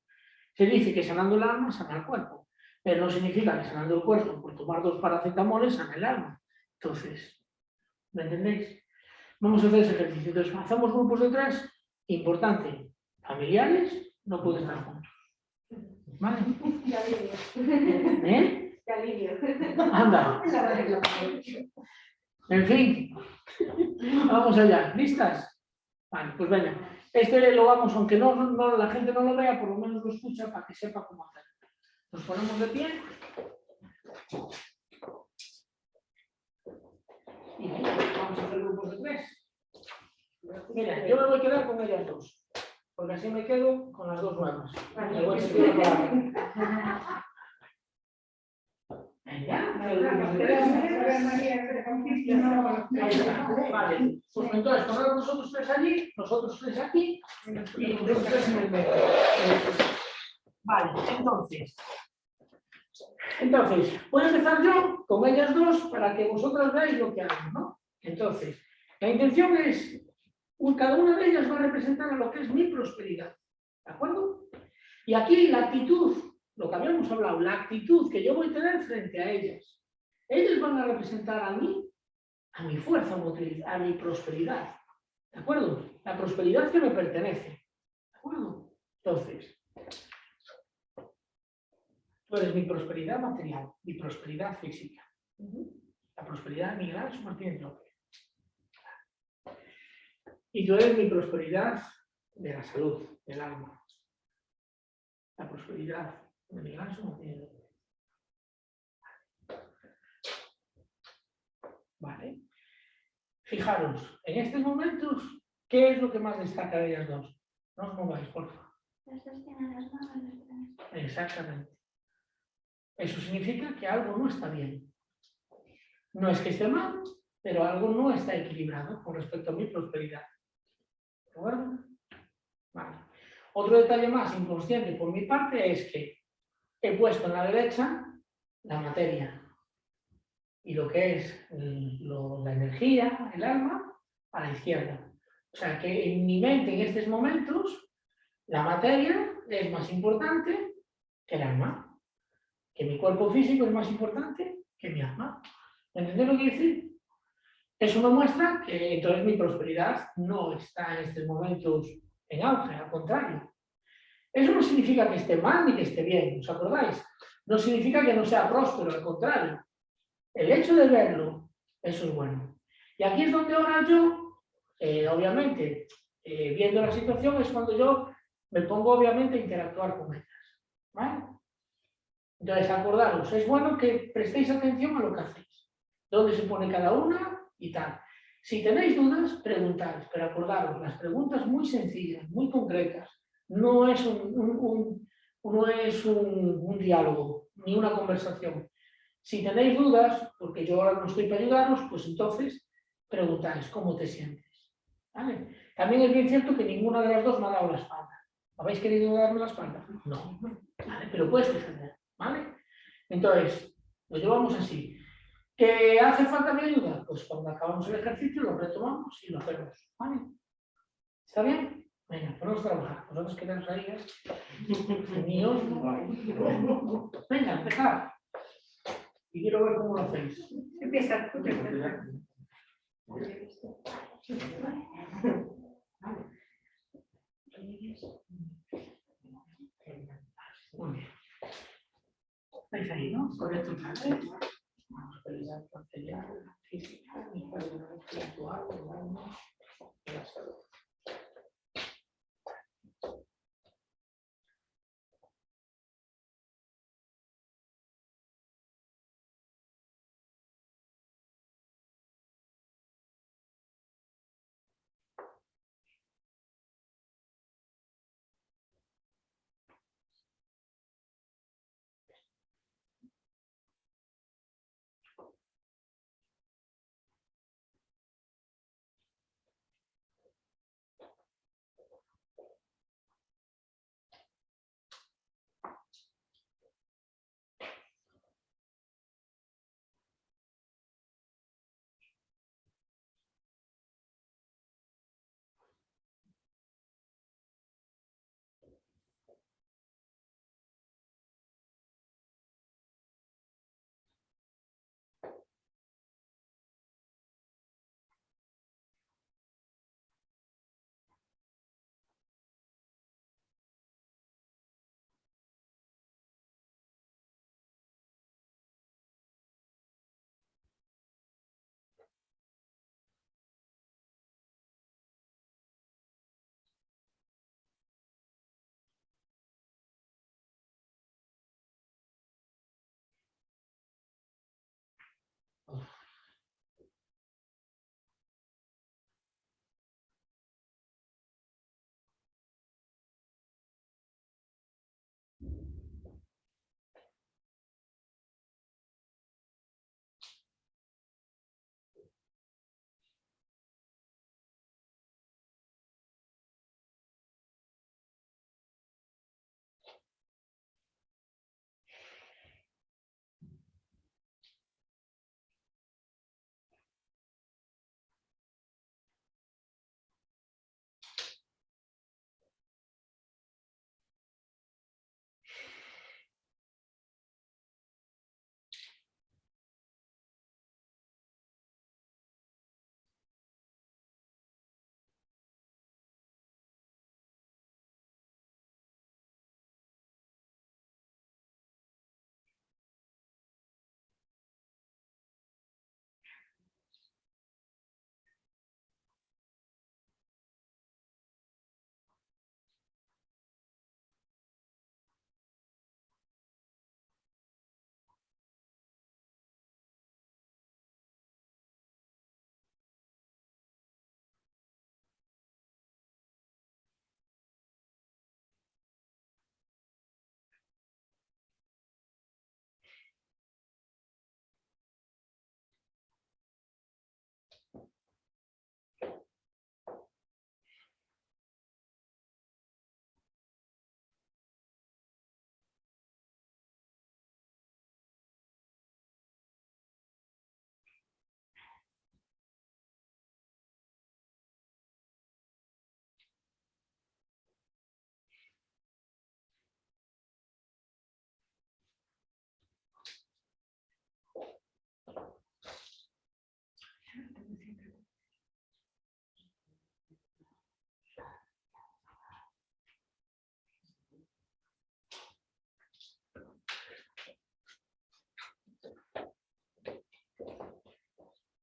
Se dice que sanando el alma sana el cuerpo, pero no significa que sanando el cuerpo por tomar 2 paracetamoles sana el alma. Entonces, ¿me entendéis? Vamos a hacer ese ejercicio. Entonces, hacemos grupos de 3, importante, familiares, no pueden estar juntos. ¿Vale? Qué alivio. ¿Eh? Qué alivio. Anda. La regla. En fin, vamos allá. ¿Listas? Vale, pues venga. Este lo vamos, aunque no, la gente no lo vea, por lo menos lo escucha para que sepa cómo hacerlo. Nos ponemos de pie. Y venga, vamos a hacer grupos de 3. Mira, yo me voy a quedar con ellas 2, porque así me quedo con las 2 nuevas. Me voy a seguir la palabra. Venga, vale, pues entonces ponemos nosotros 3 allí, nosotros 3 aquí y nosotros 3 en el medio. Vale, entonces, voy a empezar yo con ellas 2 para que vosotras veáis lo que hago, ¿no? Entonces, la intención es, cada una de ellas va a representar a lo que es mi prosperidad, ¿de acuerdo? Y aquí la actitud, lo que habíamos hablado, la actitud que yo voy a tener frente a ellas. Ellas van a representar a mi fuerza motriz, a mi prosperidad. ¿De acuerdo? La prosperidad que me pertenece. ¿De acuerdo? Entonces, tú eres mi prosperidad material, mi prosperidad física. La prosperidad de Miguel Ángel Martínez López. Y tú eres mi prosperidad de la salud, del alma. La prosperidad de Miguel Ángel Martínez López. Vale. Fijaros, en estos momentos, ¿qué es lo que más destaca de ellas 2? No os mováis, por favor. Las 2 tienen las manos. Exactamente. Eso significa que algo no está bien. No es que esté mal, pero algo no está equilibrado con respecto a mi prosperidad. ¿De acuerdo? Vale. Otro detalle más inconsciente por mi parte es que he puesto en la derecha la materia y lo que es la energía, el alma, a la izquierda. O sea que en mi mente en estos momentos la materia es más importante que el alma, que mi cuerpo físico es más importante que mi alma. ¿Entendéis lo que quiero decir? Eso me muestra que entonces mi prosperidad no está en estos momentos en auge, al contrario. Eso no significa que esté mal ni que esté bien, ¿os acordáis? No significa que no sea próspero, al contrario. El hecho de verlo, eso es bueno. Y aquí es donde ahora yo, obviamente, viendo la situación, es cuando yo me pongo obviamente a interactuar con ellas. ¿Vale? Entonces, acordaros, es bueno que prestéis atención a lo que hacéis, dónde se pone cada una y tal. Si tenéis dudas, preguntad, pero acordaros, las preguntas muy sencillas, muy concretas, no es un diálogo, ni una conversación. Si tenéis dudas, porque yo ahora no estoy para ayudaros, pues entonces preguntáis cómo te sientes. ¿Vale? También es bien cierto que ninguna de las 2 me ha dado la espalda. ¿Habéis querido darme la espalda? No. ¿Vale? Pero puedes defender. ¿Vale? Entonces, lo llevamos así. ¿Que hace falta mi ayuda? Pues cuando acabamos el ejercicio lo retomamos y lo hacemos. ¿Vale? ¿Está bien? Venga, ponemos a trabajar. Vosotros que tenéis ahí, míos. Venga, empezar. Y quiero ver cómo lo hacéis. Empieza tú. Muy bien. ¿Estáis ahí, no? Correcto otra vez. Vamos a realizar cancelación física, mi padre espiritual, vamos a la salud.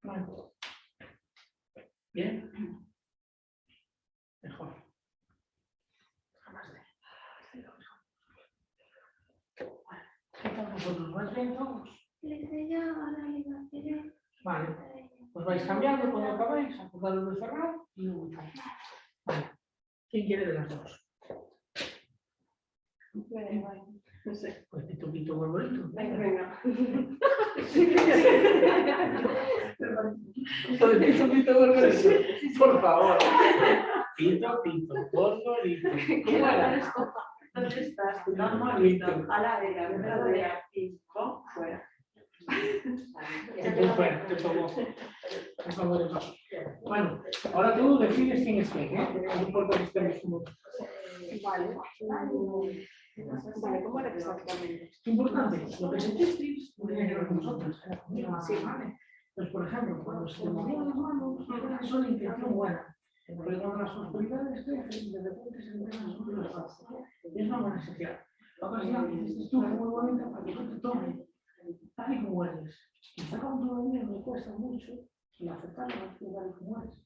Bueno. Bien. Mejor. Jamás de. ¿Qué tal vosotros? ¿Vais bien todos? Vale. Pues vais cambiando cuando acabáis, acordaros de cerrar y luego tal. Vale. ¿Quién quiere de las dos? No sé. Pues pito, pito, borbolito. Venga. Pito, pito, borbolito. Por favor. Pito, pito, borbolito. ¿Cómo era? ¿Dónde estás? Normalito. A la vera, me lo de aquí. Fuera. Te fuera, te tomo. Por favor, no. Bueno, ahora tú decides quién es quién, ¿eh? No importa que estemos como. Vale. Vale, ¿cómo era exactamente? Importante, lo que sentisteis no tiene que ver con vosotros, era conmigo, Sí. ¿vale? Pues, por ejemplo, cuando se te movían las manos, es una intención buena. Pero cuando las autoridades crecen, de repente se empiezan a subir los brazos. Y es una buena señal. La otra señal que hiciste tú fue muy bonita para que yo te tome tal y como eres. Quizá como todavía me cuesta mucho el aceptar la tal y como eres.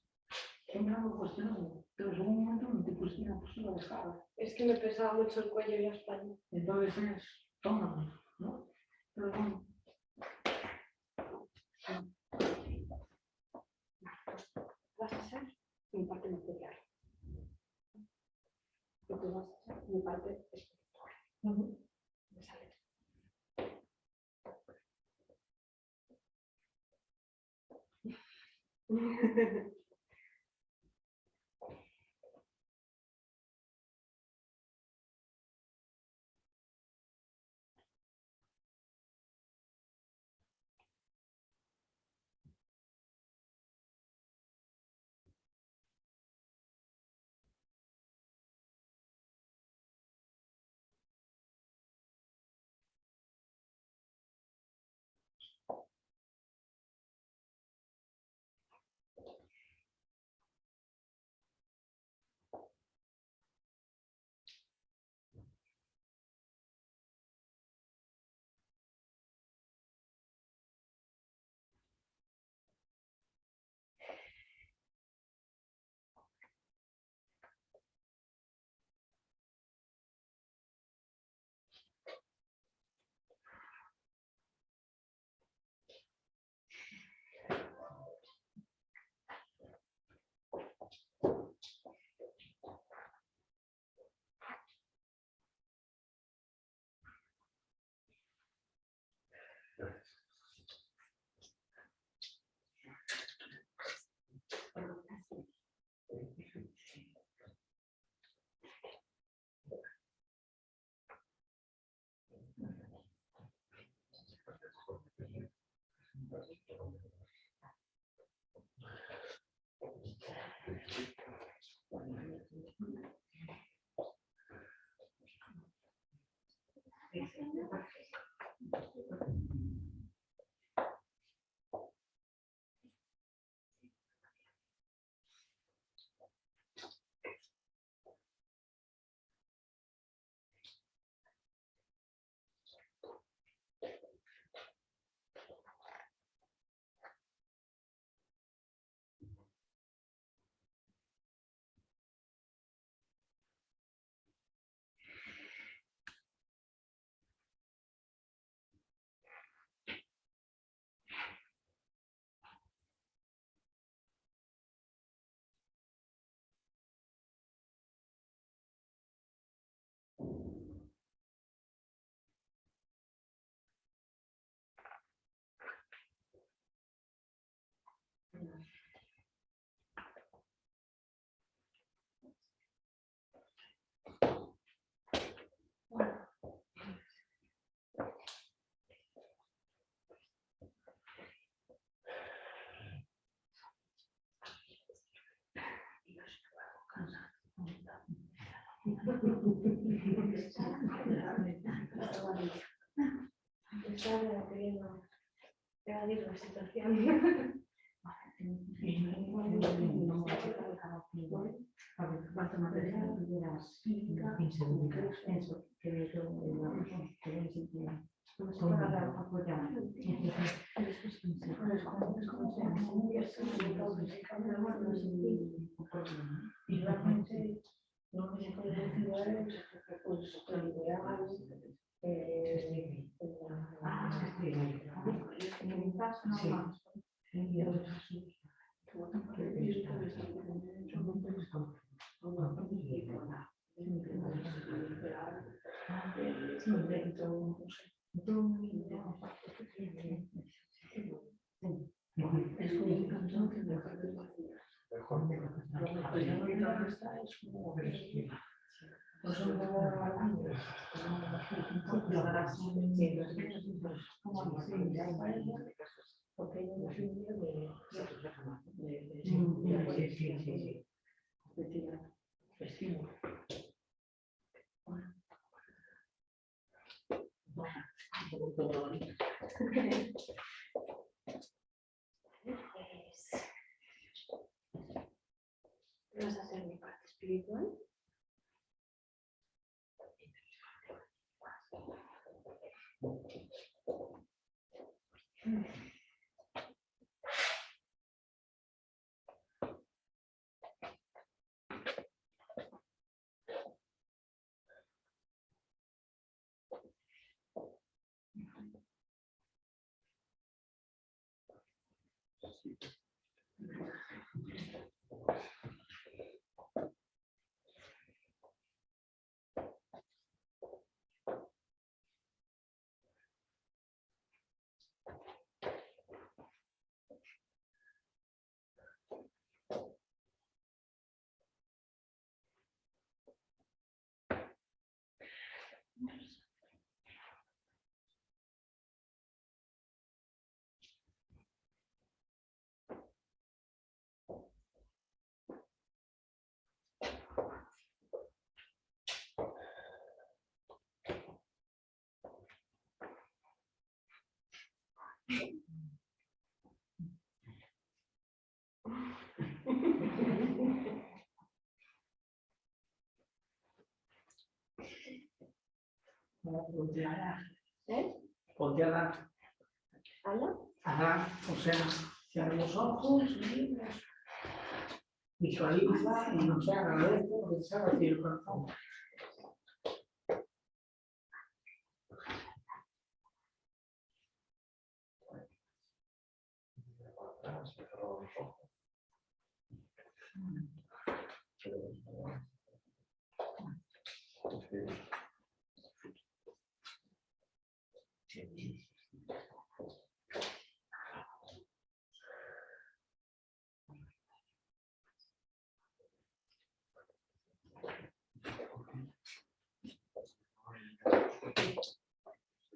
Siempre ando cuestionando, pero llegó un momento en que te cuestiona pues la dejada. Es que me pesaba mucho el cuello y la espalda. Entonces es, tómame, ¿no? Pero bueno. Vas a ser mi parte material. Y tú vas a ser mi parte espiritual. ¿Me sale? Estaba queriendo evadir la situación. Y realmente lo que se puede decir es pues que lo ideal porque hay un equilibrio de estímulo. ¿Qué vas a hacer mi parte espiritual? Ponteada. ¿Ala? Ajá, o sea, cierra los ojos, visualiza y no se agradece lo que se haga decir el corazón.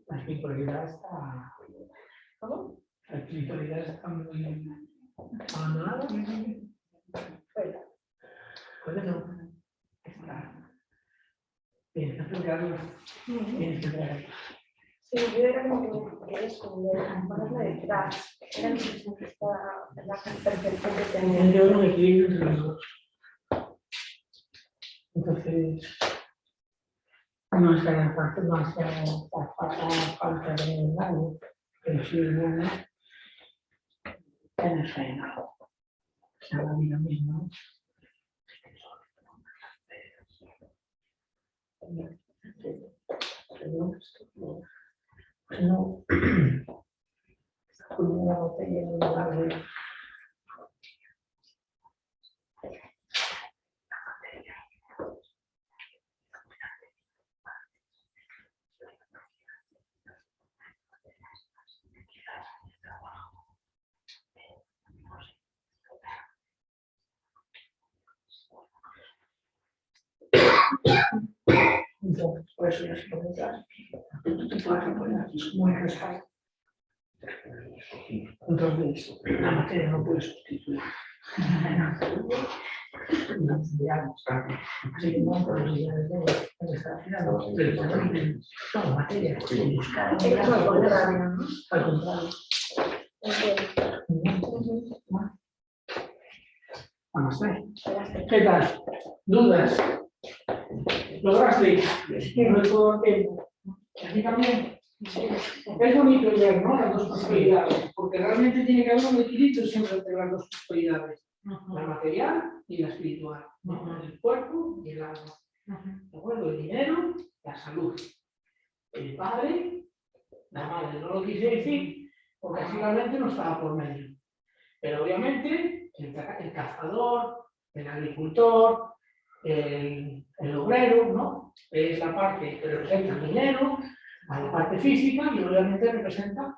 La espiritualidad está... ¿Cómo? La espiritualidad está muy abandonada. Fuera. Puede no. Está. Tienes que explicarlo. Tienes que explicarlo. Sí, yo era como que eso, de ponerme detrás. Era la sensación que estaba en la perfección que tenía. Yo no me equilibrio entre los dos. Entonces, no es que haya parte más falta de algo, pero sí de tener frenado. O sea, la vida misma, ¿no? No, con una botella en lugar de... Entonces, por eso ya se puede entrar. Tú te puedes apoyar aquí, es como un respaldo. Entonces, la materia no puede sustituir. Así que no probabilidades de estar tirando, precisamente son materia. Es lo contrario, ¿no? Al contrario. Vamos a ver. ¿Qué tal? ¿Dudas? ¿Lograste? No es todo el tiempo. Aquí también. Es bonito ver, ¿no? Las dos posibilidades, porque realmente tiene que haber un equilibrio siempre entre las dos posibilidades. La material y la espiritual. El cuerpo y el alma. ¿De acuerdo? El dinero, la salud. El padre, la madre. No lo quise decir porque así realmente no estaba por medio. Pero obviamente el cazador, el agricultor, el obrero, ¿no? Es la parte que representa el dinero, a la parte física y obviamente representa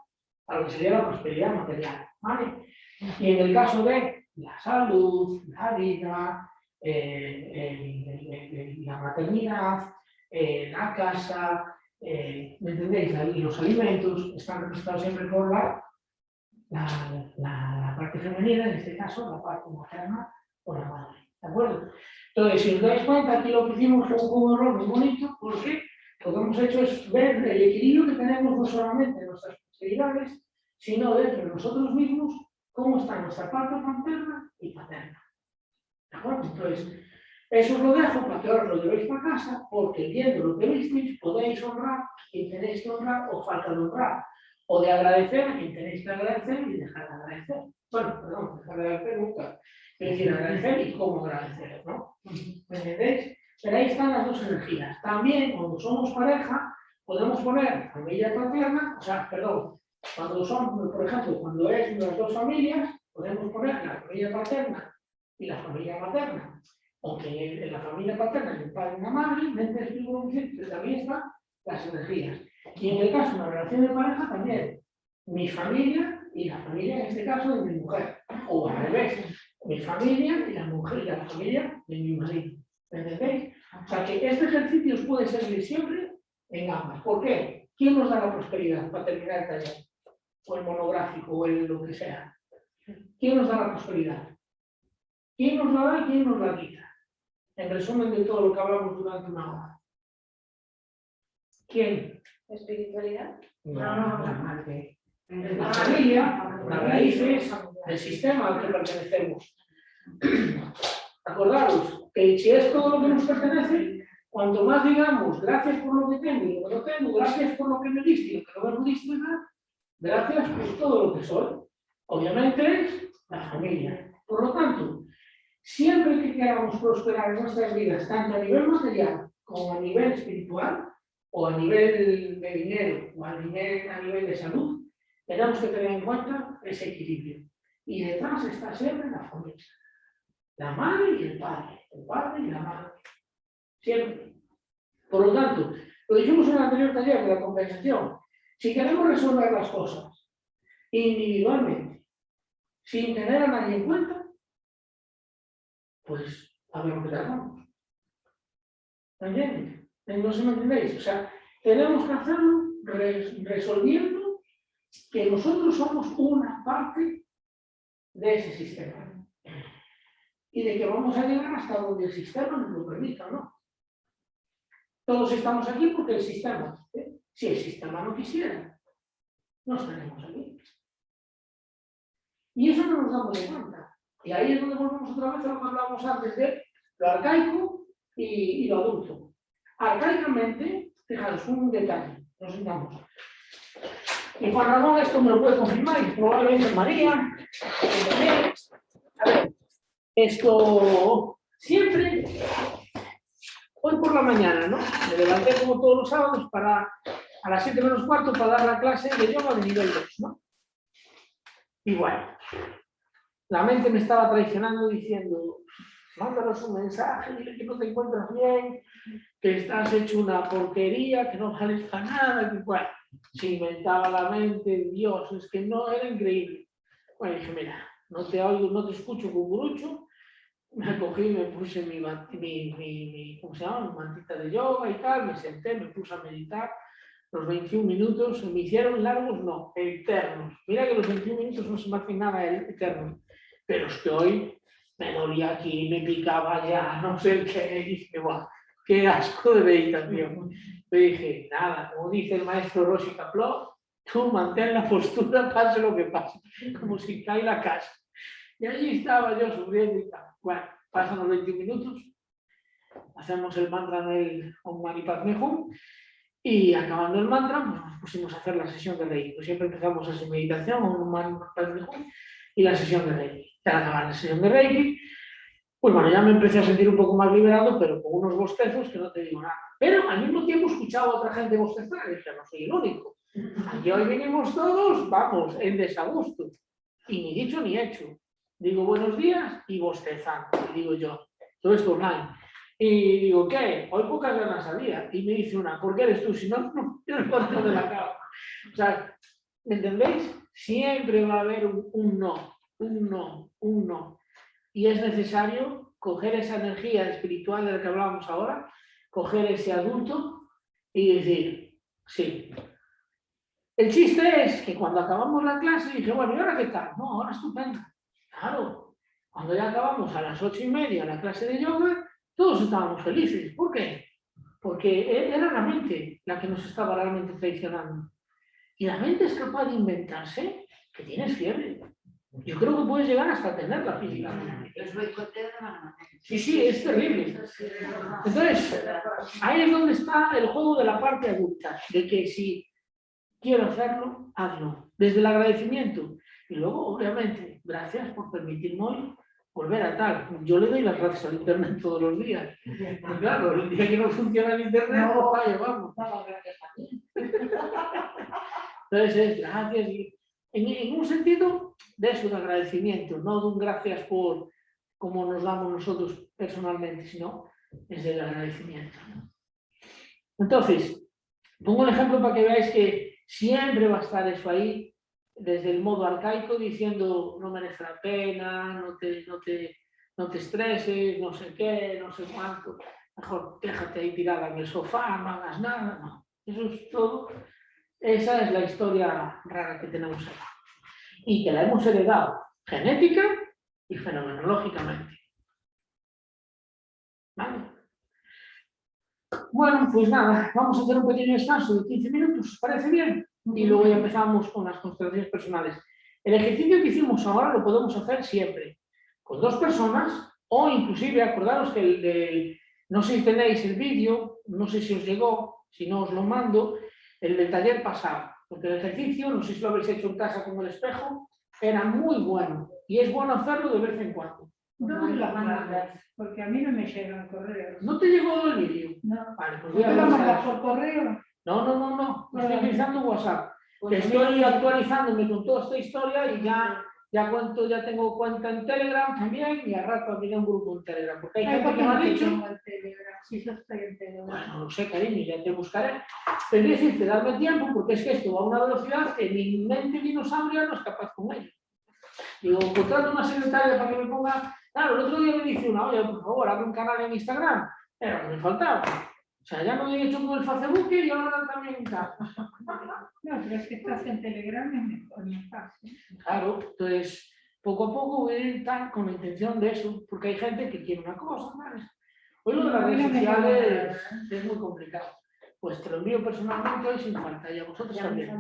a lo que sería la prosperidad material. ¿Vale? Y en el caso de la salud, la vida, la maternidad, la casa, ¿me entendéis? Y los alimentos están representados siempre por la parte femenina, en este caso la parte materna o la madre. ¿De acuerdo? Entonces, si os dais cuenta, aquí lo que hicimos fue un error muy bonito, porque lo que hemos hecho es ver el equilibrio que tenemos no solamente en nuestras posibilidades, sino dentro de nosotros mismos, cómo está nuestra parte materna y paterna. ¿De Bueno, entonces, eso os lo dejo para que ahora lo llevéis para casa, porque viendo lo que visteis, podéis honrar a quien tenéis que honrar o falta de honrar, o de agradecer a quien tenéis que agradecer y dejar de agradecer. Bueno, perdón, dejar de agradecer nunca. Es decir, agradecer y cómo agradecer, ¿no? ¿Me entendéis? Pero ahí están las dos energías. También, cuando somos pareja, podemos poner familia paterna, o sea, perdón, cuando son, por ejemplo, cuando es las dos familias, podemos poner la familia paterna y la familia materna. Aunque en la familia paterna hay un padre y una madre, pero también están las energías. Y en el caso de una relación de pareja también, mi familia y la familia, en este caso, de mi mujer. O al revés, mi familia y la mujer y la familia de mi marido. ¿Me entendéis? O sea que este ejercicio os puede servir siempre en ambas. ¿Por qué? ¿Quién nos da la prosperidad para terminar el taller? O el monográfico, o el lo que sea. ¿Quién nos da la prosperidad? ¿Quién nos la da y quién nos la quita? En resumen de todo lo que hablamos durante una hora. ¿Quién? ¿Espiritualidad? No, la madre. La familia, las raíces del sistema al que pertenecemos. Acordaros que si es todo lo que nos pertenece, cuanto más digamos gracias por lo que tengo y lo que no tengo, gracias por lo que me diste y lo que no me diste, gracias por todo lo que soy, obviamente es la familia. Por lo tanto, siempre que queramos prosperar en nuestras vidas, tanto a nivel material como a nivel espiritual, o a nivel de dinero, o a nivel de salud, tenemos que tener en cuenta ese equilibrio. Y detrás está siempre la familia. La madre y el padre y la madre. Siempre. Por lo tanto, lo dijimos en el anterior taller de la compensación. Si queremos resolver las cosas individualmente, sin tener a nadie en cuenta, pues a ver lo que tratamos. ¿Me entiendes? No se me entendéis. O sea, tenemos que hacerlo resolviendo que nosotros somos una parte de ese sistema. Y de que vamos a llegar hasta donde el sistema nos lo permita, ¿no? Todos estamos aquí porque el sistema, si el sistema no quisiera, no estaremos aquí. Y eso no nos damos de cuenta. Y ahí es donde volvemos otra vez a lo que hablábamos antes de lo arcaico y lo adulto. Arcaicamente, fijaros, un detalle, nos sentamos. Y Juan Ramón esto me lo puede confirmar, y probablemente María, también. A ver, esto siempre, hoy por la mañana, ¿no? Me levanté como todos los sábados a las 7 menos cuarto para dar la clase de yoga de nivel 2, ¿no? Y bueno, la mente me estaba traicionando diciendo, mándanos un mensaje, dile que no te encuentras bien, que estás hecho una porquería, que no vales para nada, que bueno, se inventaba la mente, Dios, es que no, era increíble. Bueno, dije, mira, no te oigo, no te escucho con grucho, me cogí, me puse ¿cómo se llama? Mi mantita de yoga y tal, me senté, me puse a meditar. Los 21 minutos me hicieron largos, no, eternos. Mira que los 21 minutos no se me hacen nada eternos, pero es que hoy me dolía aquí, me picaba ya, no sé qué, y dije, guau, qué asco de meditación. Me dije, nada, como dice el maestro Rossi Kaplov, tú mantén la postura, pase lo que pase, como si cae la casa. Y allí estaba yo sufriendo y tal. Bueno, pasan los 21 minutos, hacemos el mantra del Om Mani Padme Hum, y acabando el mantra, pues nos pusimos a hacer la sesión de Reiki. Pues siempre empezamos así meditación, Om Mani Padme Hum, y la sesión de Reiki. Y al acabar la sesión de Reiki, pues bueno, ya me empecé a sentir un poco más liberado, pero con unos bostezos que no te digo nada. Pero al mismo tiempo escuchaba a otra gente bostezar y dije, no soy el único. Aquí hoy venimos todos, vamos, en desagusto. Y ni dicho ni hecho. Digo buenos días y bostezando, y digo yo, todo esto online. Y digo, ¿qué? Hoy pocas ganas había. Y me dice una, ¿por qué eres tú? Si no, no me levanto de la cama. O sea, ¿me entendéis? Siempre va a haber un no, un no, un no. Y es necesario coger esa energía espiritual de la que hablábamos ahora, coger ese adulto y decir, sí. El chiste es que cuando acabamos la clase dije, bueno, ¿y ahora qué tal? No, ahora estupendo. Claro, cuando ya acabamos a las 8:30 la clase de yoga, todos estábamos felices. ¿Por qué? Porque era la mente la que nos estaba realmente traicionando. Y la mente es capaz de inventarse que tienes fiebre. Yo creo que puedes llegar hasta tenerla físicamente. Los boicoteos de mala manera. Sí, es terrible. Entonces, ahí es donde está el juego de la parte adulta, de que si quiero hacerlo, hazlo, desde el agradecimiento. Y luego, obviamente, gracias por permitirme hoy volver a tal. Yo le doy las gracias al Internet todos los días. Y claro, el día que no funciona el Internet, pues vaya, vamos. Entonces es gracias, y en un sentido de eso, de agradecimiento, no de un gracias por como nos damos nosotros personalmente, sino desde el agradecimiento. Entonces, pongo el ejemplo para que veáis que siempre va a estar eso ahí, desde el modo arcaico, diciendo no merece la pena, no te estreses, no sé qué, no sé cuánto, mejor déjate ahí tirada en el sofá, no hagas nada, no. Eso es todo. Esa es la historia rara que tenemos ahí. Y que la hemos heredado genética y fenomenológicamente. ¿Vale? Bueno, pues nada, vamos a hacer un pequeño descanso de 15 minutos, ¿os parece bien? Y luego ya empezamos con las constelaciones personales. El ejercicio que hicimos ahora lo podemos hacer siempre, con 2 personas, o inclusive, acordaros que no sé si tenéis el vídeo, no sé si os llegó, si no os lo mando, el del taller pasado, porque el ejercicio, no sé si lo habéis hecho en casa con el espejo, era muy bueno, y es bueno hacerlo de vez en cuando. ¿Dónde las mandas? Porque a mí no me llegan correos. ¿No te llegó el vídeo? No. Vale, pues ¿No voy a te lo avisar. mandas por correo? No, estoy utilizando WhatsApp. Que Pues estoy actualizándome con toda esta historia y ya tengo cuenta en Telegram también y al rato abriré un grupo en Telegram. Porque hay Ay, gente ¿por que qué me ha no te dicho, tengo el Telegram? Si yo estoy en Telegram. bueno, no sé, cariño, ya te buscaré. Pero es decirte, darme tiempo porque es que esto va a una velocidad que mi mente dinosauria no es capaz con ello. Digo, contrato una secretaria para que me ponga. Claro, el otro día me dice una, oye, por favor, abre un canal en Instagram. Era lo que me faltaba. O sea, ya lo he hecho con el Facebook y ahora también en casa. No, pero es que estás en Telegram es mejor, más fácil. Claro, entonces poco a poco voy a ir con la intención de eso, porque hay gente que quiere una cosa, ¿sabes? Hoy lo de las redes sociales es muy complicado. Pues te lo envío personalmente hoy sin falta, y a vosotros también.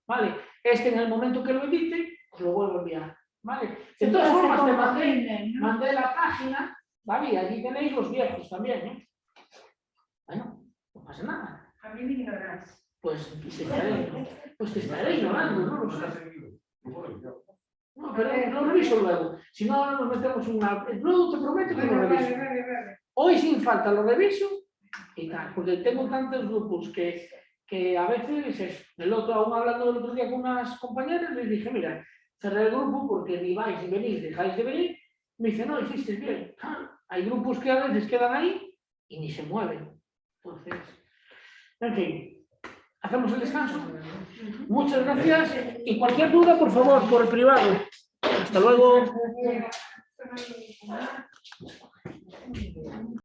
Vale, en el momento que lo edite, os lo vuelvo a enviar. Vale, de todas formas te mandé la página, ¿vale? Y allí tenéis los viejos también, ¿eh? Bueno, no pasa nada. A mí me ignoras. Pues te estaré ignorando, ¿no? Lo sé. No, pero lo reviso luego. Si no, ahora nos metemos en una. Luego te prometo que lo reviso. Vale. Hoy sin falta lo reviso y tal, porque tengo tantos grupos que a veces es. Aún hablando el otro día con unas compañeras, les dije, mira, cerré el grupo porque ni vais ni venís, dejáis de venir. Me dice, no, hiciste bien. Hay grupos que a veces quedan ahí y ni se mueven. Entonces, en fin, hacemos el descanso. Muchas gracias y cualquier duda, por favor, por el privado. Hasta luego.